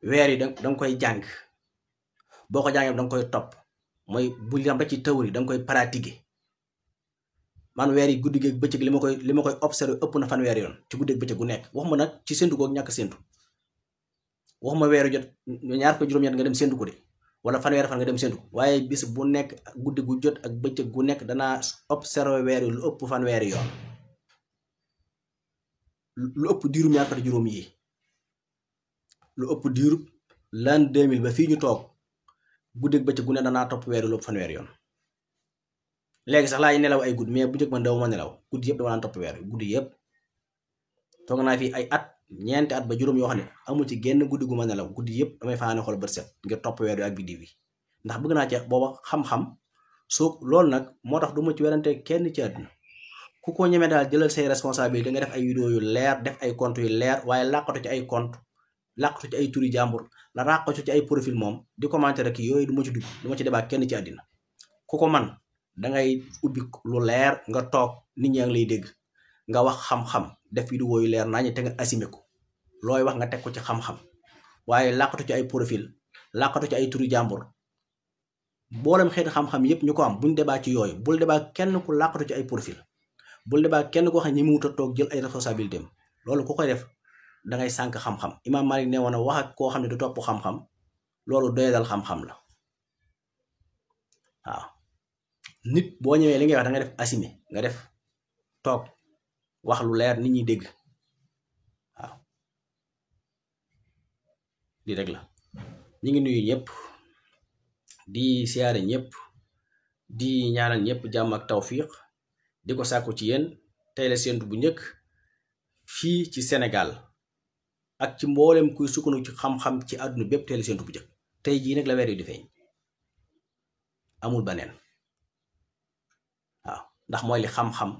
Speaker 1: weer yi danga koy jàng boo ko jàngee danga koy topp mooy bu li am rek ci théorie danga koy pratiquer man weer yi guddi gi ak bëccëg li ma koy observer ëpp na fanweeri yoon ci guddi ak bëccëg gu nekk waxuma nag ci séntu ko ak ñàkk séntu waxuma weeru jot ñaar ko juróom-ñett nga dem séntu ko de wala fanweeri fan nga dem séntu waaye bis bu nekk guddi gu jot ak bëccëg gu nekk danaa observer weer yi lu ëpp fanweeri yoon lu ëpp diirum ñaar ko juróom yi lu ëpp diirub l'an 2000 ba fii ñu toog guddi ak bëccëg gu ne danaa topp weer yi lu ëpp fanweeri yoon léegi sax laay nelaw ay guddi mais bu njëkk man daw ma nelaw guddi yëpp dama daan topp weer guddi yëpp toog naa fi ay at ñeenti at ba juróom yoo xam ne amul ci genn guddi gu ma nelaw guddi yëpp damay fanaane xool bët set ngir topp weer wi ak biddiw bi ndax bëgg naa ci booba xam-xam soo loolu nag moo tax du ma ci werante kenn ci àdduna ku ko ñemee daal jëlal say responsabilité nga def ay vidéo yu leer def ay compte yu leer waaye làqatu ci ay compte làqatu ci ay turi jàmbur la làqatu ci ay profil moom di commenter rek yooyu du ma ci dugg du ma ci débat kenn ci àddina ku ko man dangay ubbi lu leer nga toog nit ñaa ngi lay dégg nga wax xam-xam def vidéo yu leer naa ñu te nga assumé ko looy wax nga teg ko ci xam-xam waaye làqatu ci ay profil làqatu ci ay turi jàmbur boolem xeeti xam-xam yépp ñu ko am buñ débat ci yooyu bul débat kenn ku làqatu ci ay profil bul débat kenn koo xam ne ñi mu wut a toog jël ay responsabilité am loolu ku koy def dangay sànk xam-xam Imam Malik ne woon a wax ak koo xam ne du topp xam-xam loolu doyadal xam-xam la waaw nit boo ñëwee li ngay wax da nga def assumé nga def toog wax lu leer nit ñi dégg waaw lii rek la ñu ngi nuyu ñëpp di siyaare ñëpp di ñaanal ñëpp jàmm ak tawfiq di ko sàkku ci yéen tey la séentu bu njëkk fii ci Sénégal ak ci mboolem kuy sukkandiku ci xam-xam ci àdduna bépp tey la séentu bu njëkk tey jii nag la weer yi di feeñ amul baneen waaw ndax mooy li xam-xam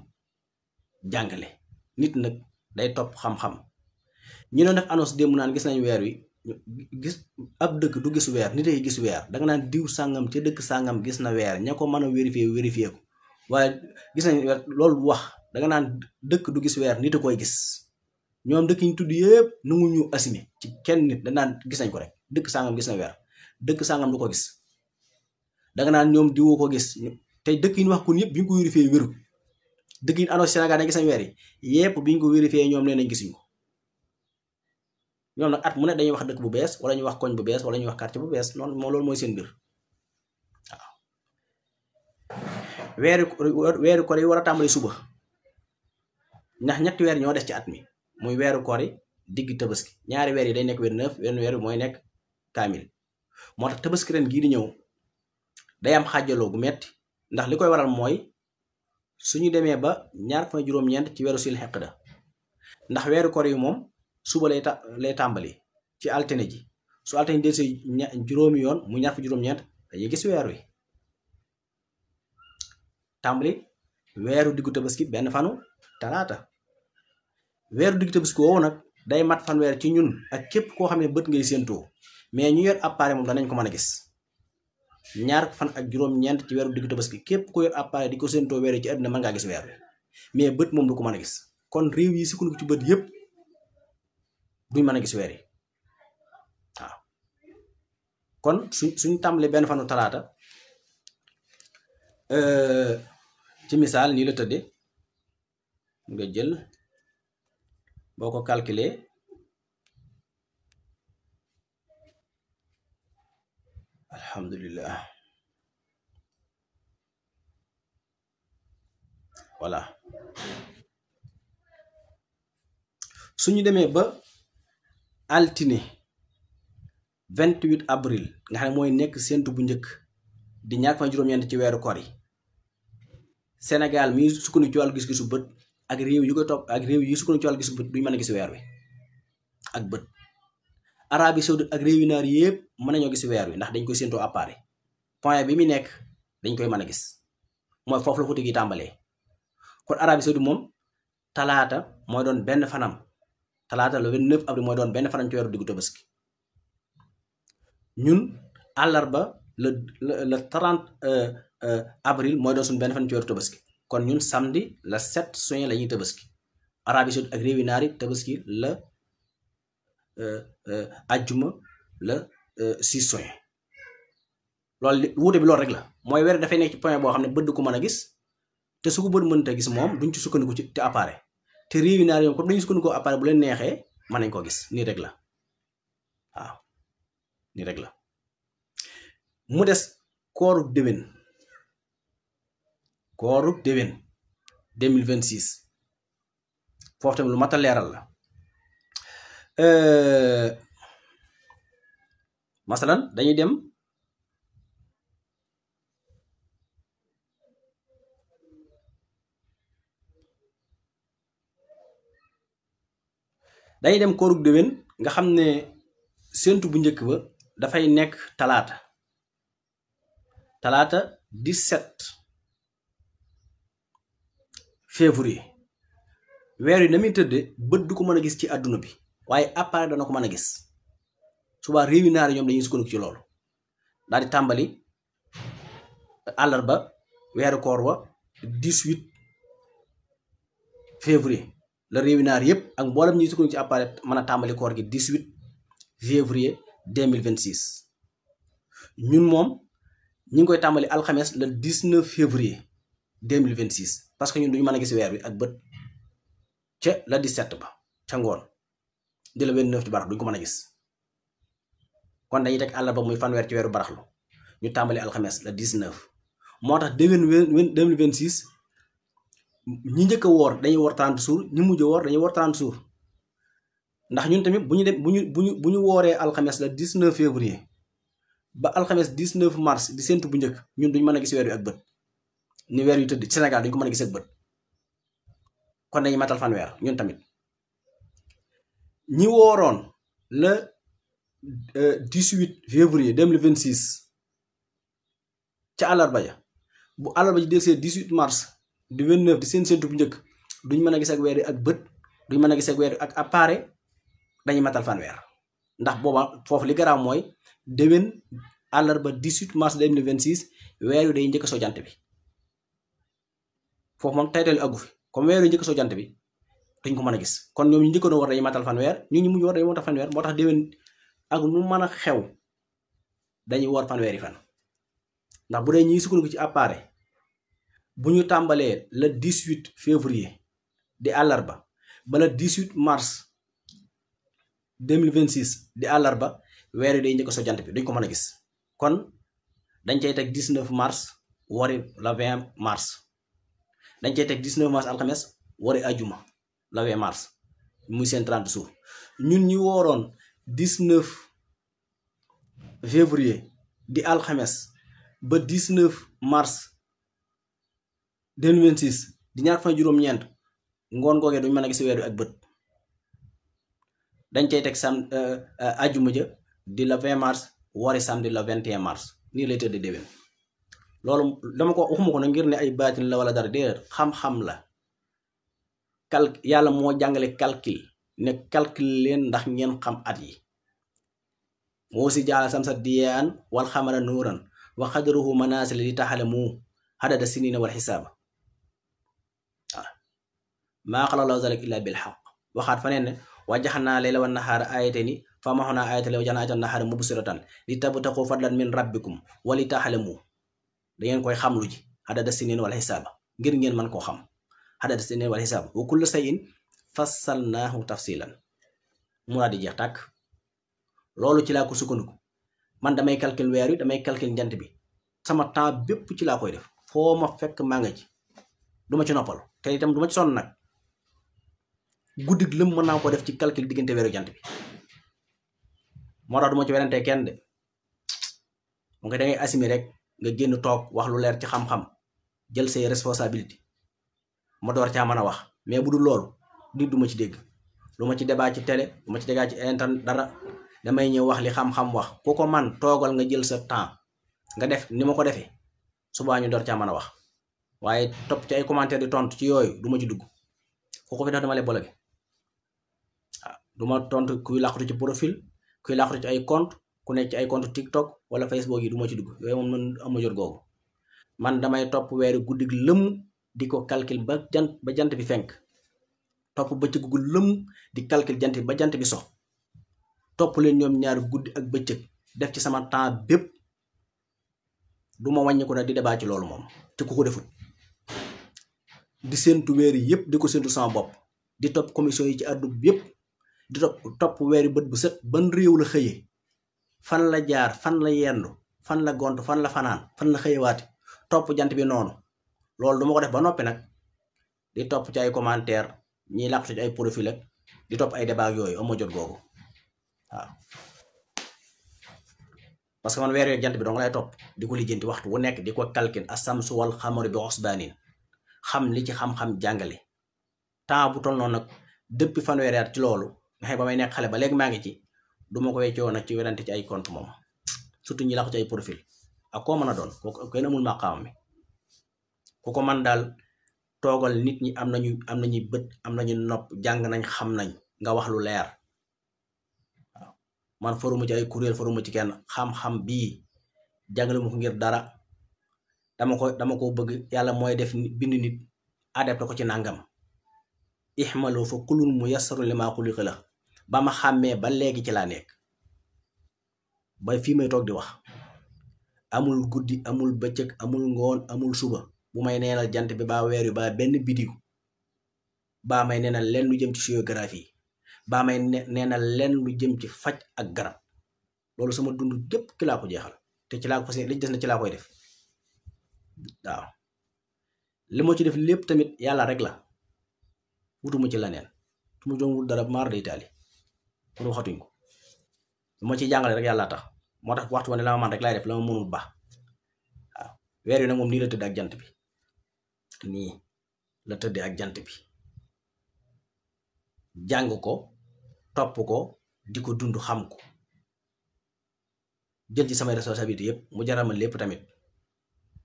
Speaker 1: jàngale nit nag day topp xam-xam ñi doon def annonce démb naan gis nañ weer wi gis ab dëkk du gis weer nit ay gis weer danga naan diw sàngam ca dëkk sàngam gis na weer ña ko mën a vérifier ko waaye gis nañ weer loolu wax danga naan dëkk du gis weer nit a koy gis ñoom dëkk ñu tudd yëpp nangu ñu assumé ci kenn nit da naan gis nañ ko rek dëkk sàngam gis na weer dëkk sàngam du ko gis danga naan ñoom diwoo ko gis te dëkk yi ñu wax kon yëpp bi ñu ko vérifié wéru dëkk yi annoncé Sénégal dañ gis nañ weer yi yëpp bi ñu ko vérifié ñoom nee nañ gisuñ ko ñoom nag at mu ne dañuy wax dëkk bu bees wala ñuy wax koñ bu bees wala ñuy wax quartier bu bees noonu moom loolu mooy seen mbir waaw weeru koor yi war a tàmbali suba ndax ñetti weer ñoo des ci at mi muy weeru koor yi digg tabaski ñaari weer yi day nekk weer neuf wenn weer bi mooy nekk kaamil moo tax tabaski ren gii di ñëw day am xaajaloo gu metti ndax li koy waral mooy suñu demee ba ñaar fan juróom-ñeent ci weeru sil xeq da ndax weeru koor yi moom suba lay tàmbali ci altine ji su altine del si juróomi yoon mu ñaar fa juróom-ñeent dañuy gis weer wi tàmbali weeru diggu tabaski benn fanu talaata weeru diggu tabaski woowu nag day mat fanweer ci ñun ak képp koo xam ne bët ngay séentoo mais ñu yor appareil moom danañ ko mën a gis ñaar fan ak juróom-ñeent ci weeru diggu tabaski képp ku yor appareil di ko séentoo weer yi ci àddina mën ngaa gis weer wi mais bët moom du ko mën a gis kon réew yi sukkandiku ci bët yépp duñ mën a gis weer yi waaw kon suñ tàmbalee benn fanu talaata ci misaal nii la tëdde nga jël boo ko calculer alhamdulillah voilà suñu demee ba altine 28 avril nga xam ne mooy nekk séntu bu njëkk di ñaar fan juróom-ñeent ci weeru koor yi Sénégal mi sukkandiku ci wàllu gis-gisu bët ak réew yu koy topp ak réew yi sukkandiku ci wàllu gis-gisu bët duñ mën a gis weer wi ak bët. Arabie Saoudite ak réew yu naar yëpp mën nañoo gis weer wi ndax dañ koy séentoo appareil point bi mu nekk dañ koy mën a gis mooy foofu la xuti gi tàmbalee kon Arabie Saoudite moom talaata mooy doon benn fanam talaata le 29 avril mooy doon benn fanam ci weeru diggu tabaski ñun àllarba le 30 avril mooy doon suñu benn fan ci weeru tabaski kon ñun samedi le 7 juin la ñuy tabaski Arabie Saoudite ak réew yu naar yi tabaski la ajjuma la 6 juin loolu wuute bi loolu rek la mooy weer dafay nekk ci point boo xam ne bët du ko mën a gis te su ko bët mënta gis moom duñ ci sukkandiku ci te appareil te réew yu naar yi comme dañuy sukkandiku appareil bu leen neexee mën nañ koo gis nii rek la waaw nii rek la mu des koorub déwén 2026 foofu tamit lu mat a leeral la masalan dañuy dem koorub déwén nga xam ne séntu bu njëkk ba dafay nekk talaata 17 février weer yi na muy tëdde bët du ko mën a gis ci àdduna bi waaye appareil dana ko mën a gis subaa réewi naar yi ñoom dañuy sukkandiku ci loolu daal di tàmbali àllarba weeru koor wa 18 février la réewi naar yépp ak mboolem ñuy sukkandiku ci appareil mën a tàmbali koor gi 18 février 2026 ñun moom ñi ngi koy tàmbali alxames le 19 février 2026 parce que ñun duñu mën a gis weer wi ak bët ca la 17 ba ca ngoon di la 29 ci barax duñu ko mën a gis kon dañuy teg àllarba muy fanweer ci weeru baraxlu ñu tàmbali alxames le 19 moo tax déwén 2026 ñi njëkk a woor dañuy woor 30 jours ñi mujj a woor dañuy woor 30 jours ndax ñun tamit bu ñu wooree alxames le 19 février ba alxames 19 mars di séntu bu njëkk ñun duñ mën a gis weer wi ak bët ni weer yu tëdd ci Sénégal duñ ko mën a gis ak bët kon dañuy matal fanweer ñun tamit ñi wooroon le 18 février 2026 ca àllarba ja bu àllarba ji desee 18 mars di 29 di seen séntu bu njëkk duñ mën a gis ak weer wi ak bët duñ mën a gis ak weer wi ak appareil dañuy matal fanweer ndax booba foofu li garaaw mooy déwén àllarba 18 mars 2026 weer wi day njëkk soo jant bi foofu moom taytali àggu fi comme weer wi njëkk soo jant bi duñ ko mën a gis kon ñoom ñu njëkkoon a war dañuy matal fanweer ñu mujj war dañuy matal fanweer moo tax déwén ak nu mën a xew dañuy woor fanweeri fan ndax bu dee ñuy sukkandiku ci appareil bu ñu tàmbalee le 18 février di àllarba ba le 18 mars 2026 di àllarba weer wi day njëkk soo jant bi duñ ko mën a gis kon dañ cay teg 19 mars wari la 20 mars dañ cay teg 19 mars alxames wari ajuma la 20 mars muy seen 30 jours ñun ñi wooroon 19 février di alxames ba 19 mars 2026 di ñaar fan juróom-ñeent ngoon googee duñ mën a gis weer wi ak bët dañ cay teg ajuma ja di la 20 mars wari samedi la 21 mars nii lay tëdd déwén loolu dama ko waxuma ko nag ngir ne ay baatin la wala dara déedéet xam-xam la yàlla moo jàngale calcul ne calcul leen ndax ngeen xam at yi moo si jaala samsa diyaan wal xamara nuuran wa xadaruhu manasila li taxalamu xadada sinina wal xisaaba waaw maa xala lahu zalik illa bil xaq waxaat fa neen ne wa jaxnaa layla wa nahaara ayatayni fa maxnaa ayata layla wa jaxnaa ayata nahaara mubsiratan li tabtaqu fadlan min rabbikum wa li taxalamu da ngeen koy xamlu ji adada sinin wal xisaaba ngir ngeen man koo xam adada sinin wal xisaaba wa kullu shay'in fassalnaahu tafsilan mu daal di jeex tàkk. loolu ci laa ko sukkandiku man damay calcul weer wi damay calcul jant bi sama temps bépp ci laa koy def foo ma fekk maa nga ci duma ci noppal te itam duma ci sonn nag guddig lëm mën naa ko def ci calcul diggante weeru jant bi moo tax duma ci werante kenn de mu nga dangay assumer rek nga génn toog wax lu leer ci xam-xam jël say responsabilité ma door caa mën a wax mais bu dul loolu nit duma ci dégg lu ma ci débat ci télé lu ma ci débat ci internet dara damay ñëw wax li xam-xam wax ku ko man toogal nga jël sa temps nga def ni ma ko defee subaa ñu door caa mën a wax waaye topp ci ay commentaire di tontu ci yooyu du ma ci dugg ku ko fi def dama lay bloqué waaw du ma tontu kuy làqatu ci profil kuy làqatu ci ay compte ku nekk ci ay compte TikTok wala Facebook yi du ma ci dugg yooyu moom noonu am ma jot googu man damay topp weeru guddig lëmm di ko calcul ba jant bi fenk topp bëccëg gu lëmm di calcul jant bi ba jant bi so topp leen ñoom ñaar guddi ak bëccëg def ci sama temps bépp du ma wàññi ko nag di débat ci loolu moom te ku ko defut di séentu weer yi yëpp di ko séentu sama bopp di topp commission yi ci àdduna bi yëpp di topp weeri bët bu set ban réew la xëyee fan la jaar fan la yendu fan la gont fan la fanaan fan la xëyewaati topp jant bi noonu loolu du ma ko def ba noppi nag di topp ci ay commentaire ñiy làqtu ci ay profil ak di topp ay débat yooyu am ma jot googu waaw parce que man weer jant bi dong lay topp di ko lijjanti waxtu wu nekk di ko calcul as-samsu wal qamaru bi husbaanin xam li ci xam-xam jàngale temps bu toll noonu nag depuis fanweeri at ci loolu nga xam ba may nekk xale ba léegi maa ngi ci du ma ko weccoo nag ci werante ci ay compte moom surtout ñi la ko ci ay profil ak koo mën a doon kooku kenn amul maqaam mi ku ko man daal toogal nit ñi am nañu bët am nañu nopp jàng nañ xam nañ nga wax lu leer waaw man faruma ci ay kuréel faruma ci kenn xam-xam bii jàngale mu ko ngir dara dama ko bëgg yàlla mooy def bind nit adapté ko ci nangam ihmalu fa kullun muyassarun limaa xuliqa la ba ma xàmmee ba léegi ci laa nekk ba fii may toog di wax amul guddi amul bëccëg amul ngoon amul suba bu may neenal jant bi baa weer wi baa benn bidiw baa may neenal lenn lu jëm ci géographie baa may neenal lenn lu jëm ci faj ak garab loolu sama dund gépp ki laa ko jeexal te ci laa ko fas li des na ci laa koy def waaw li ma ci def lépp tamit yàlla rek la wutuma ci leneen su ma doon wut dara maar day taali pour waxatuñ ko lu ma ciy jàngale rek yàlla tax moo tax waxtu wane la ma man rek laay def la ma mënul baax waaw weer wi nag moom nii la tëdd ak jant bi nii la tëdd ak jant bi jàng ko topp ko di ko dund xam ko jël ci samay responsabilité yëpp mu jaral ma lépp tamit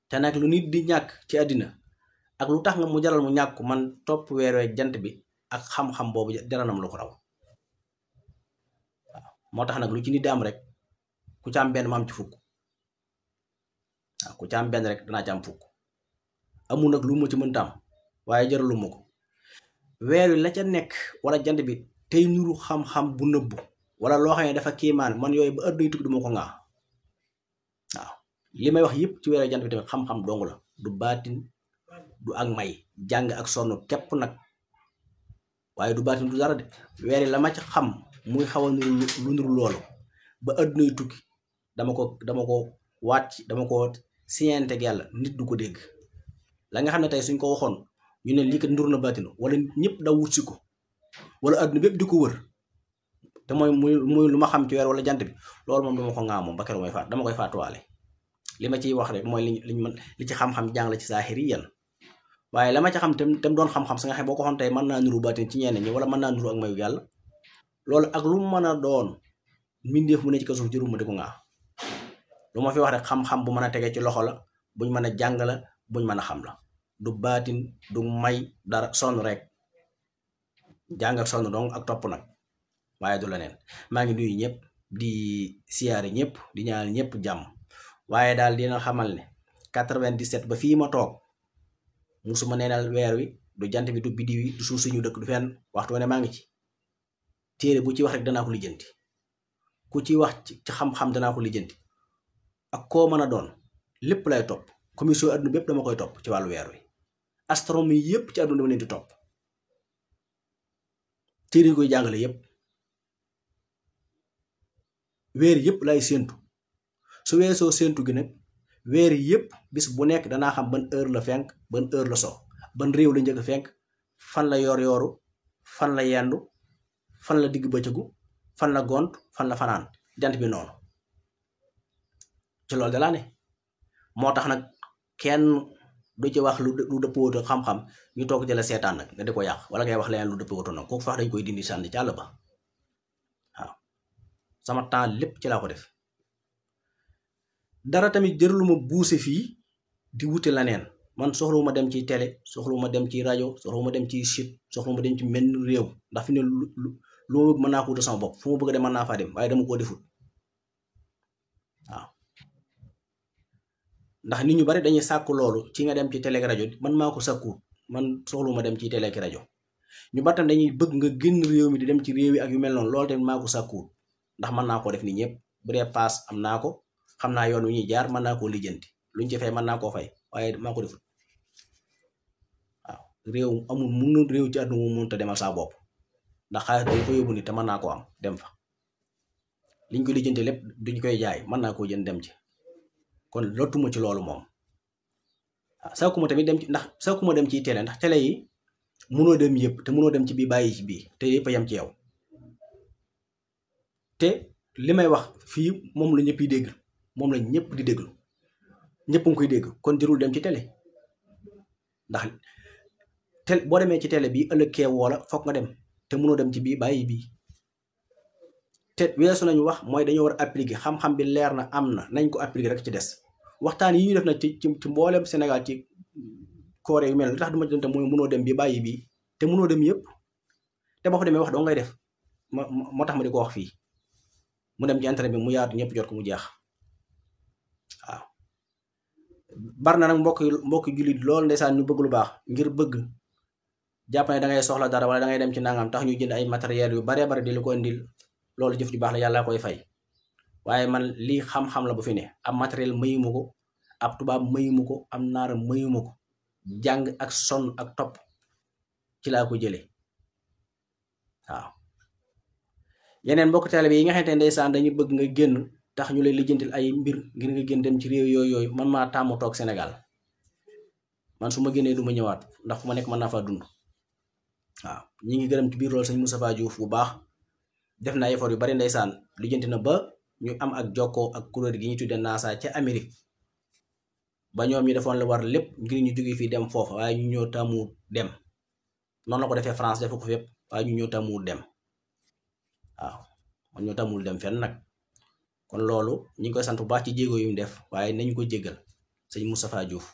Speaker 1: te nag lu nit di ñàkk ci àddina ak lu tax nga mu jaral mu ñàkk man topp weeree jant bi ak xam-xam boobu jaranam lu ko raw waaw moo tax nag lu ci nit di am rek ku ci am benn ma am ci fukk waaw ku ci am benn rek danaa ci am fukk amul nag lu ma ci mënta am waaye jaralu ma ko weer wi la ca nekk wala jant bi tey nuru xam-xam bu nëbbu wala loo xam ne dafa kiimaan man yooyu ba ëdduna tukki du ma ko ngaa waaw li may wax yëpp ci weeru jant bi tamit xam-xam dong la du baatin du ak may jàng ak sonn képp nag waaye du baatin du dara de weer la ma ci xam muy xaw a nuru lu nuru loolu ba ëdduna tukki dama ko wàcc dama ko siyente ak yàlla nit du ko dégg la nga xam ne tey suñ ko waxoon ñu ne lii kat ndur na baatin wala ñëpp da wut si ko wala adduna bépp di ko wër te muy lu ma xam ci weer wala jant bi loolu moom dama ko ŋaa moom ba keroog may faat dama koy faatuwaale li ma ciy wax rek mooy li ci xam-xam jàng la ci saaxiri yan waaye la ma ci xam tam doon xam-xam sa nga xam boo ko xoon tey mën naa nuru baatin ci ñenn ñi wala mën naa nuru ak mayu yàlla loolu ak lu mu mën a doon mbindeef mu ne ci kaw suuf jëruma di ko ŋaa lu ma fi wax rek xam-xam bu mën a tegee ci loxo la buñ mën a jàng la buñ mën a xam la du baatin du may dara sonn rek jàng ak sonn dong ak topp nag waaye du leneen maa ngi nuyu ñëpp di siyaare ñëpp di ñaanal ñëpp jàmm waaye daal dina xamal ne 97 ba fii ma toog musuma neenal weer wi du jant bi du biddiw yi du suuf suñu dëkk du fenn waxtu ne maa ngi ci téere bu ci wax rek danaa ko lijjanti ku ci wax ci xam-xam danaa ko lijjanti ak koo mën a doon lépp lay topp commission adduna bépp dama koy topp ci wàllu weer wi astronomie yépp ci adduna dama leen di topp téere yi koy jàngale yépp weer yépp lay séentu su weesoo séentu gi nag weer yépp bis bu nekk danaa xam ban heure la fenk ban heure la so ban réew la njëkk fenk fan la yor yooru fan la yendu fan la digg bëccëgu fan la gont fan la fanaan jant bi noonu ci loolu dalaa ne moo tax nag kenn du ci wax lu dëppoo xam-xam ñu toog jëla seetaan nag nga di ko yàq wala ngay wax leneen lu dëppoo nag kooku fax dañ koy dindi sànni ci àll ba waaw sama temps lépp ci laa ko def dara tamit jëraluma buuse fii di wuti la neen man soxlawuma dem ci télé soxlawuma dem ci rajo soxlawuma dem ci site soxlawuma dem ci menn réew ndax fi ne lu ma bëgg mën naa ko wutal sama bopp fu ma bëgg dem mën naa faa dem waaye dama koo defut waaw ndax nit ñu bari dañuy sàkku loolu ci nga dem ci télé ak rajo man maa ko sàkkuut man soxlawuma dem ci télé ak rajo ñu battam dañuy bëgg nga génn réew mi di dem ci réew yi ak yu mel noonu loolu tamit maa ko sàkkuut ndax mën naa koo def nii ñëpp bu dee paas am naa ko xam naa yoon wi ñuy jaar mën naa koo lijjanti luñ ci fay mën naa koo fay waaye maa ko defut waaw réew amul mun réew ci àdduna mu mënut a demal saa bopp ndax xaalis dañ ko yóbbu nit te mën naa koo am dem fa liñ ko lijjanti lépp duñ koy jaay mën naa koo jënd dem ci kon lottuma ci loolu moom waaw saakuma tamit dem ci ndax saakuma dem ci télé ndax télé yi mënoo dem yëpp te mënoo dem ci bii bàyyi ci bii te yëpp a yem ci yow te li may wax fii moom la ñëpp yi dégg moom la ñëpp di déglu ñëpp nga koy dégg kon jërul dem ci télé ndax télé boo demee ci télé bii ëllëg kee woola foog nga dem te mënoo dem ci bii bàyyi bii te weesu nañu wax mooy dañoo war a appliquer xam-xam bi leer na am na nañ ko appliquer rek ci des waxtaan yi ñu def nag ci mboolem Sénégal ci koore yu mel li tax du ma dem te mooy mënoo dem bi bàyyi bii te mënoo dem yëpp te boo fa demee wax doo ngay def moo tax ma di ko wax fii mu dem ci internet bi mu yaatu ñëpp jot ko mu jeex waaw bar na nag mbokk jullit lool ndeysaan ñu bëgg lu baax ngir bëgg jàpp ne da ngay soxla dara wala da ngay dem ci nangam tax ñu jënd ay matériel yu bare bare di lu ko indil loolu jëf ju baax la yàlla koy fay waaye man lii xam-xam la bu fi ne ab matériel mayuma ko ab tubaab mayuma ko am naara mayuma ko jàng ak sonn ak topp ci laa ko jëlee waaw yeneen mbokk taalibe yi nga xamante ne ndeysaan dañu bëgg nga génn tax ñu lay lijjantil ay mbir ngir nga génn dem ci réew yooyu man maa tàmm toog Sénégal man su ma génnee du ma ñëwaat ndax fu ma nekk mën naa faa dund waaw ñi ngi gërëm ci biir loolu sëñ Moustapha Diouf bu baax def na effort yu bari ndeysaan lijjanti na ba ñu am ak jokkoo ak kuréel gi ñu tudde NASA ca Amérique ba ñoom ñu defoon la war lépp ngir ñu jóge fii dem foofu waaye ñu ñëw tàmmuwut dem noonu la ko defee France defu ko fépp waaye ñu ñëw tàmmuwut dem waaw man ñoo tàmmul dem fenn nag kon loolu ñu ngi koy sant bu baax ci jéego yu mu def waaye nañu ko jéggal sëñ Moustapha Diouf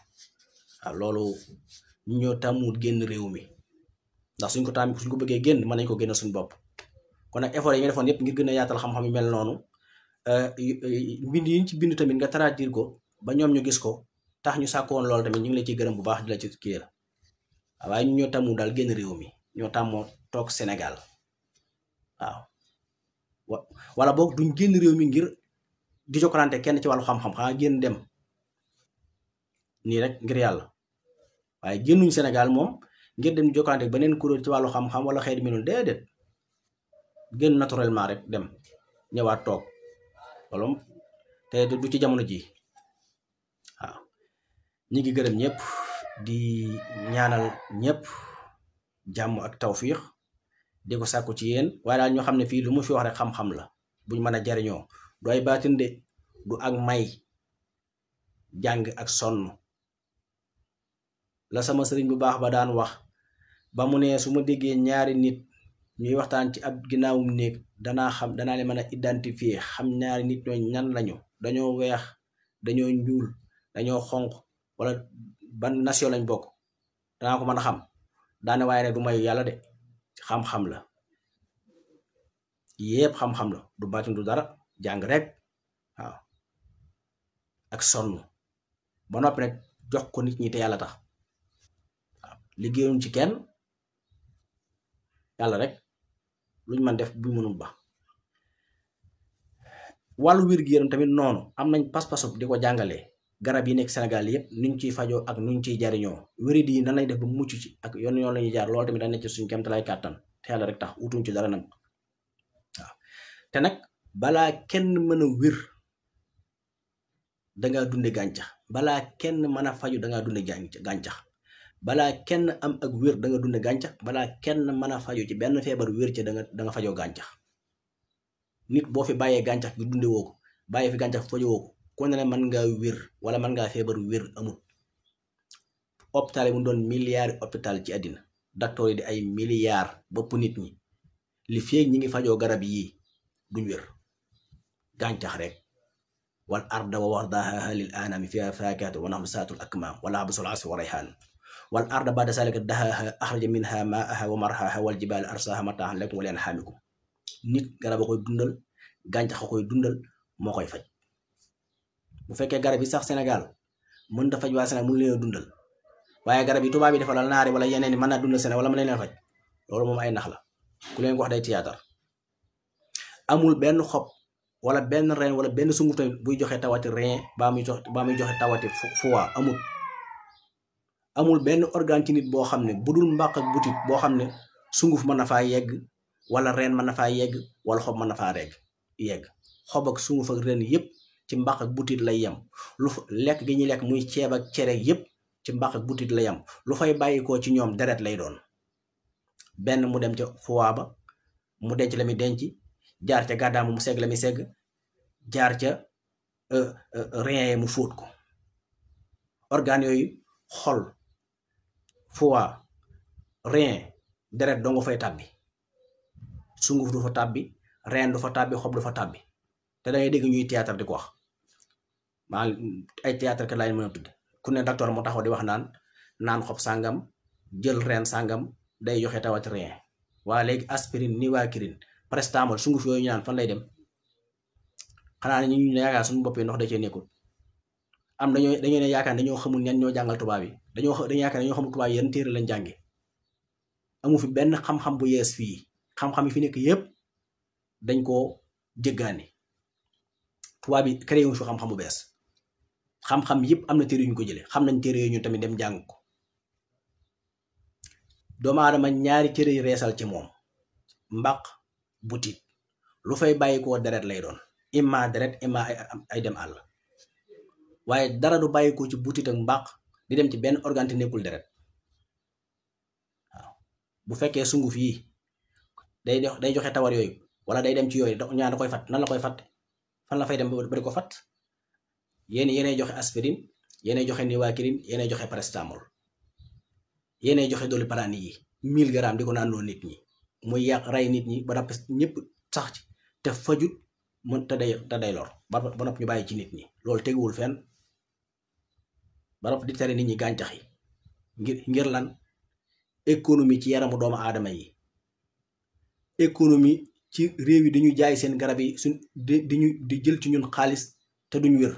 Speaker 1: waaw loolu ñu ñoo tàmmul génn réew mi ndax suñ ko bëggee génn mën nañ ko génn suñ bopp kon nag effort yi nga defoon yëpp ngir gën a yaatal xam-xam yu mel noonu mbind yi ñu ci bind tamit nga traduire ko ba ñoom ñu gis ko tax ñu sàkkoon loolu tamit ñu ngi la ciy gërëm bu baax di la ci kii la waaye ñu ñoo tàmmu daal génn réew mi ñoo tàmmoo toog Sénégal waaw wala boog duñ génn réew mi ngir di jokkalante kenn ci wàllu xam-xam xanaa génn dem nii rek ngir yàlla waaye génnuñ Sénégal moom ngir dem jokkalante beneen kuréel ci wàllu xam-xam wala xeet mi noonu déedéet génn naturellement rek dem ñëwaat toog loolu te du ci jamono ji waaw ñi ngi gërëm ñëpp di ñaanal ñëpp jàmm ak tawfiix di ko sàkku ci yéen waaye daal ñoo xam ne fii lu mu fi wax rek xam-xam la buñ mën a jariñoo du ay baatin de du ak may jàng ak sonn la sama sëriñ bu baax ba daan wax ba mu ne su ma déggee ñaari nit ñuy waxtaan ci ab ginnaawum néeg danaa leen mën a identifier xam ñaari nit ñooy ñan lañu dañoo weex dañoo ñuul dañoo xonq wala ban nation lañ bokk danaa ko mën a xam daane waaye nag du mayu yàlla de xam-xam la yépp xam-xam la du baatin du dara jàng rek waaw ak sonn ba noppi nag jox ko nit ñi te yàlla tax waaw liggéeyuñ ci kenn yàlla rek luñ mën def bu mënul ba wàllu wér-gu-yaram tamit noonu am nañ pas-pasu di ko jàngalee garab yi nekk Sénégal yépp nuñ ciy fajoo ak nuñ ciy jariñoo wéridi yi nan lañ def ba mucc ci ak yoon la ñuy jaar loolu tamit dañ ne ci suñu kéemtalaay kàttan te yàlla rek tax utuñ ci dara nag waaw te nag balaa kenn mën a wér dangaa dunde gàncax balaa kenn mën a faju dangaa dunde gàncax balaa kenn am ak wér da nga dunde gàncax balaa kenn mën a faju ci benn feebar wér ca da nga fajoo gàncax nit boo fi bàyyee gàncax gi dunde woo ko bàyyee fi gàncax fajoo woo ko ku ne mën ngaa wér wala mën ngaa feebar wér amul hôpital yi mu doon milliards hôpital ci àddina docteur yi di ay milliards bopp nit ñi li feeg ñi ngi fajoo garab yii duñ wér gàncax rek wal arda wa wardaha lil anami fiha faakihatu wa naxlu saatul akmaam wala abusul asi wa rayhaan wal arda ba'da zalika dahaha axraja minha maaha wa marhaha wal jibaala arsaha mataahan lakum wa li an'aamikum nit garab a koy dundal gàncax a koy dundal moo koy faj bu fekkee garab yi sax Sénégal mën da faj waa Sénégal mënu leen dundal waaye garab yi tubaab yi defal naari wala yeneen yi mën naa dundal Sénégal wala mën leen faj loolu moom ay nax la ku leen ko wax day théâtre amul benn xob wala benn reen wala benn sunguf tamit buy joxe tawati rein baa muy joxe tawati foie amul benn organe ci nit boo xam ne bu dul mbàq ak butit boo xam ne sunguf mën na faa yegg wala reen mën na faa yegg wala xob mën na faa yegg xob ak sunguf ak reen yépp ci mbàq ak butit lay yem lu lekk gi ñuy lekk muy ceeb ak cere yépp ci mbàq ak butit lay yem lu fay bàyyikoo ci ñoom deret lay doon benn mu dem ca foie ba mu denc la muy denc jaar ca gàddaam mu segg la muy segg jaar ca rein mu fóot ko organe yooyu xol foie rein deret doo nga fay tàbbi sunguf du fa tàbbi rein du fa tàbbi xob du fa tàbbi te dangay dégg ñuy théâtre di ko wax maa ay théâtre kat laay mën a tudd ku ne docteur moo taxaw di wax naan xob sàngam jël rein sàngam day joxe tawati rein waa léegi aspirine nivaquine paracétamol sunguf yooyu ñu naan fan lay dem xanaa ne ñu yaakaar suñu bopp yi ndox da cee nekkul am dañoo ne yaakaar dañoo xamul ñan ñoo jàngal tubaab yi dañoo yaakaar dañoo xamul tubaab yi yan téere lañ jànge amu fi benn xam-xam bu yees fii xam-xam yi fi nekk yépp dañ koo jéggaani tubaab yi créé wuñ fi xam-xam bu bees xam-xam yépp am na téere yu ñu ko jële xam nañ téere yooyu ñu tamit dem jàng ko doomu aadama ñaari téere yi reesal ci moom mbaq butit lu fay bàyyi koo deret lay doon imma deret imma ay dem àll waaye dara du bàyyi ko ci butit ak mbaq di dem ci benn organe te nekkul deret waaw bu fekkee sunguf yi day joxe tawar yooyu wala day dem ci yooyu ñaan da koy fat nan la koy fat fan la fay dem ba di ko fat yéenay joxe aspirine yéenay joxe nivaquine yéenay joxe paracétamol yéenay joxe doliprane yi 1000 grammes di ko naan nit ñi muy yàq rey nit ñi ba noppi ñëpp sax ci te fajut mën te day lor ba noppi ñu bàyyi ci nit ñi loolu teguwul fenn ba noppi di tere nit ñi gàncax yi ngir lan économie ci yaramu doomu aadama yi économie ci réew yi dañuy jaay seen garab yi di jël ci ñun xaalis te duñ wér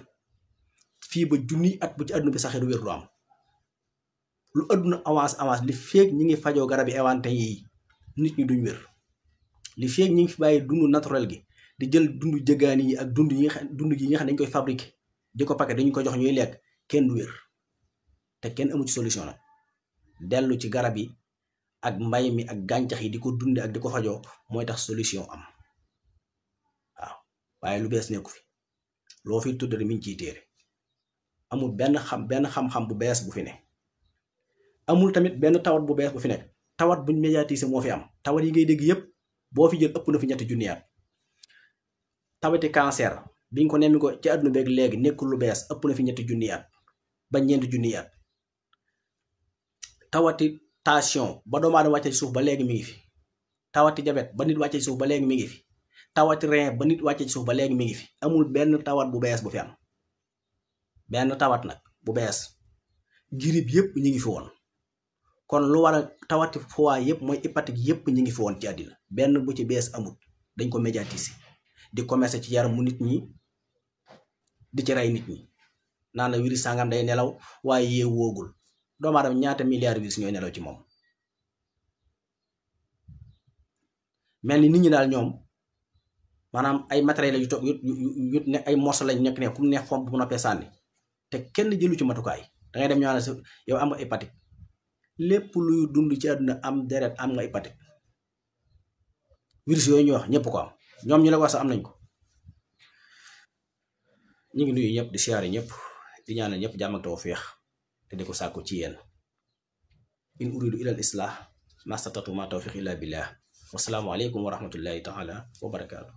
Speaker 1: fii ba junniy at bu ci àdduna bi saxee du wér du am lu àdduna avance li feeg ñi ngi fajoo garab yi éwante yi nit ñi duñ wér li feeg ñi ngi fi bàyyi dund naturel gi di jël dund jëgaani yi ak dund yi nga xam dañ koy fabriqué di ko paquet dañu ko jox ñuy lekk kenn du wér te kenn amu ci solution nag dellu ci garab yi ak mbay mi ak gàncax yi di ko dunde ak di ko fajoo mooy tax solution am waaw waaye lu bees nekku fi loo fi tudd mi ngi ciy téere amul benn xam-xam bu bees bu fi ne amul tamit benn tawat bu bees bu fi nekk tawat buñ médiatisé moo fi am tawat yi ngay dégg yépp boo fi jël ëpp na fi 3 junni at tawati cancer biñ ko nemmi ko ci àdduna beeg léegi nekkul lu bees ëpp na fi 3 junni at ba 4 junni at tawati tension ba doomu aadama wàcce ci suuf ba léegi mi ngi fi tawati jabet ba nit wàcce ci suuf ba léegi mi ngi fi tawati rein ba nit wàcce ci suuf ba léegi mi ngi fi amul benn tawat bu bees bu fi am benn tawat nag bu bees girib yépp ñi ngi fi woon kon lu war a tawati foie yépp mooy hépatique yépp ñi ngi fi woon ci àddina benn bu ci bees amul dañ ko médiatiser di commercer ci yaramu nit ñi di ci rey nit ñi naan la virus sangam day nelaw waaye yee woogul doomu aadama ñaata milliards virus ñooy nelaw ci moom mel ni nit ñi daal ñoom maanaam ay matériel yu toog yu ne ay morceau lañ nekk ne ku neex fomp bu noppee sànni te kenn jëlu ci matukaay da ngay dem ñaanal sa yow am nga hépatique lépp luy dund ci àdduna am deret am nga hépatique virus yooyu ñu wax ñëpp ko am ñoom ñu la wax sax am nañ ko. ñu ngi nuyu ñëpp di siyaare ñëpp di ñaanal ñëpp jàmm ak tawfeex te di ko sàkku ci yéen in uridu ila al islah mastatatu ma tawfiq illa billah wasalaamu aleykum wa rahmatullahi taala wa barakaatu.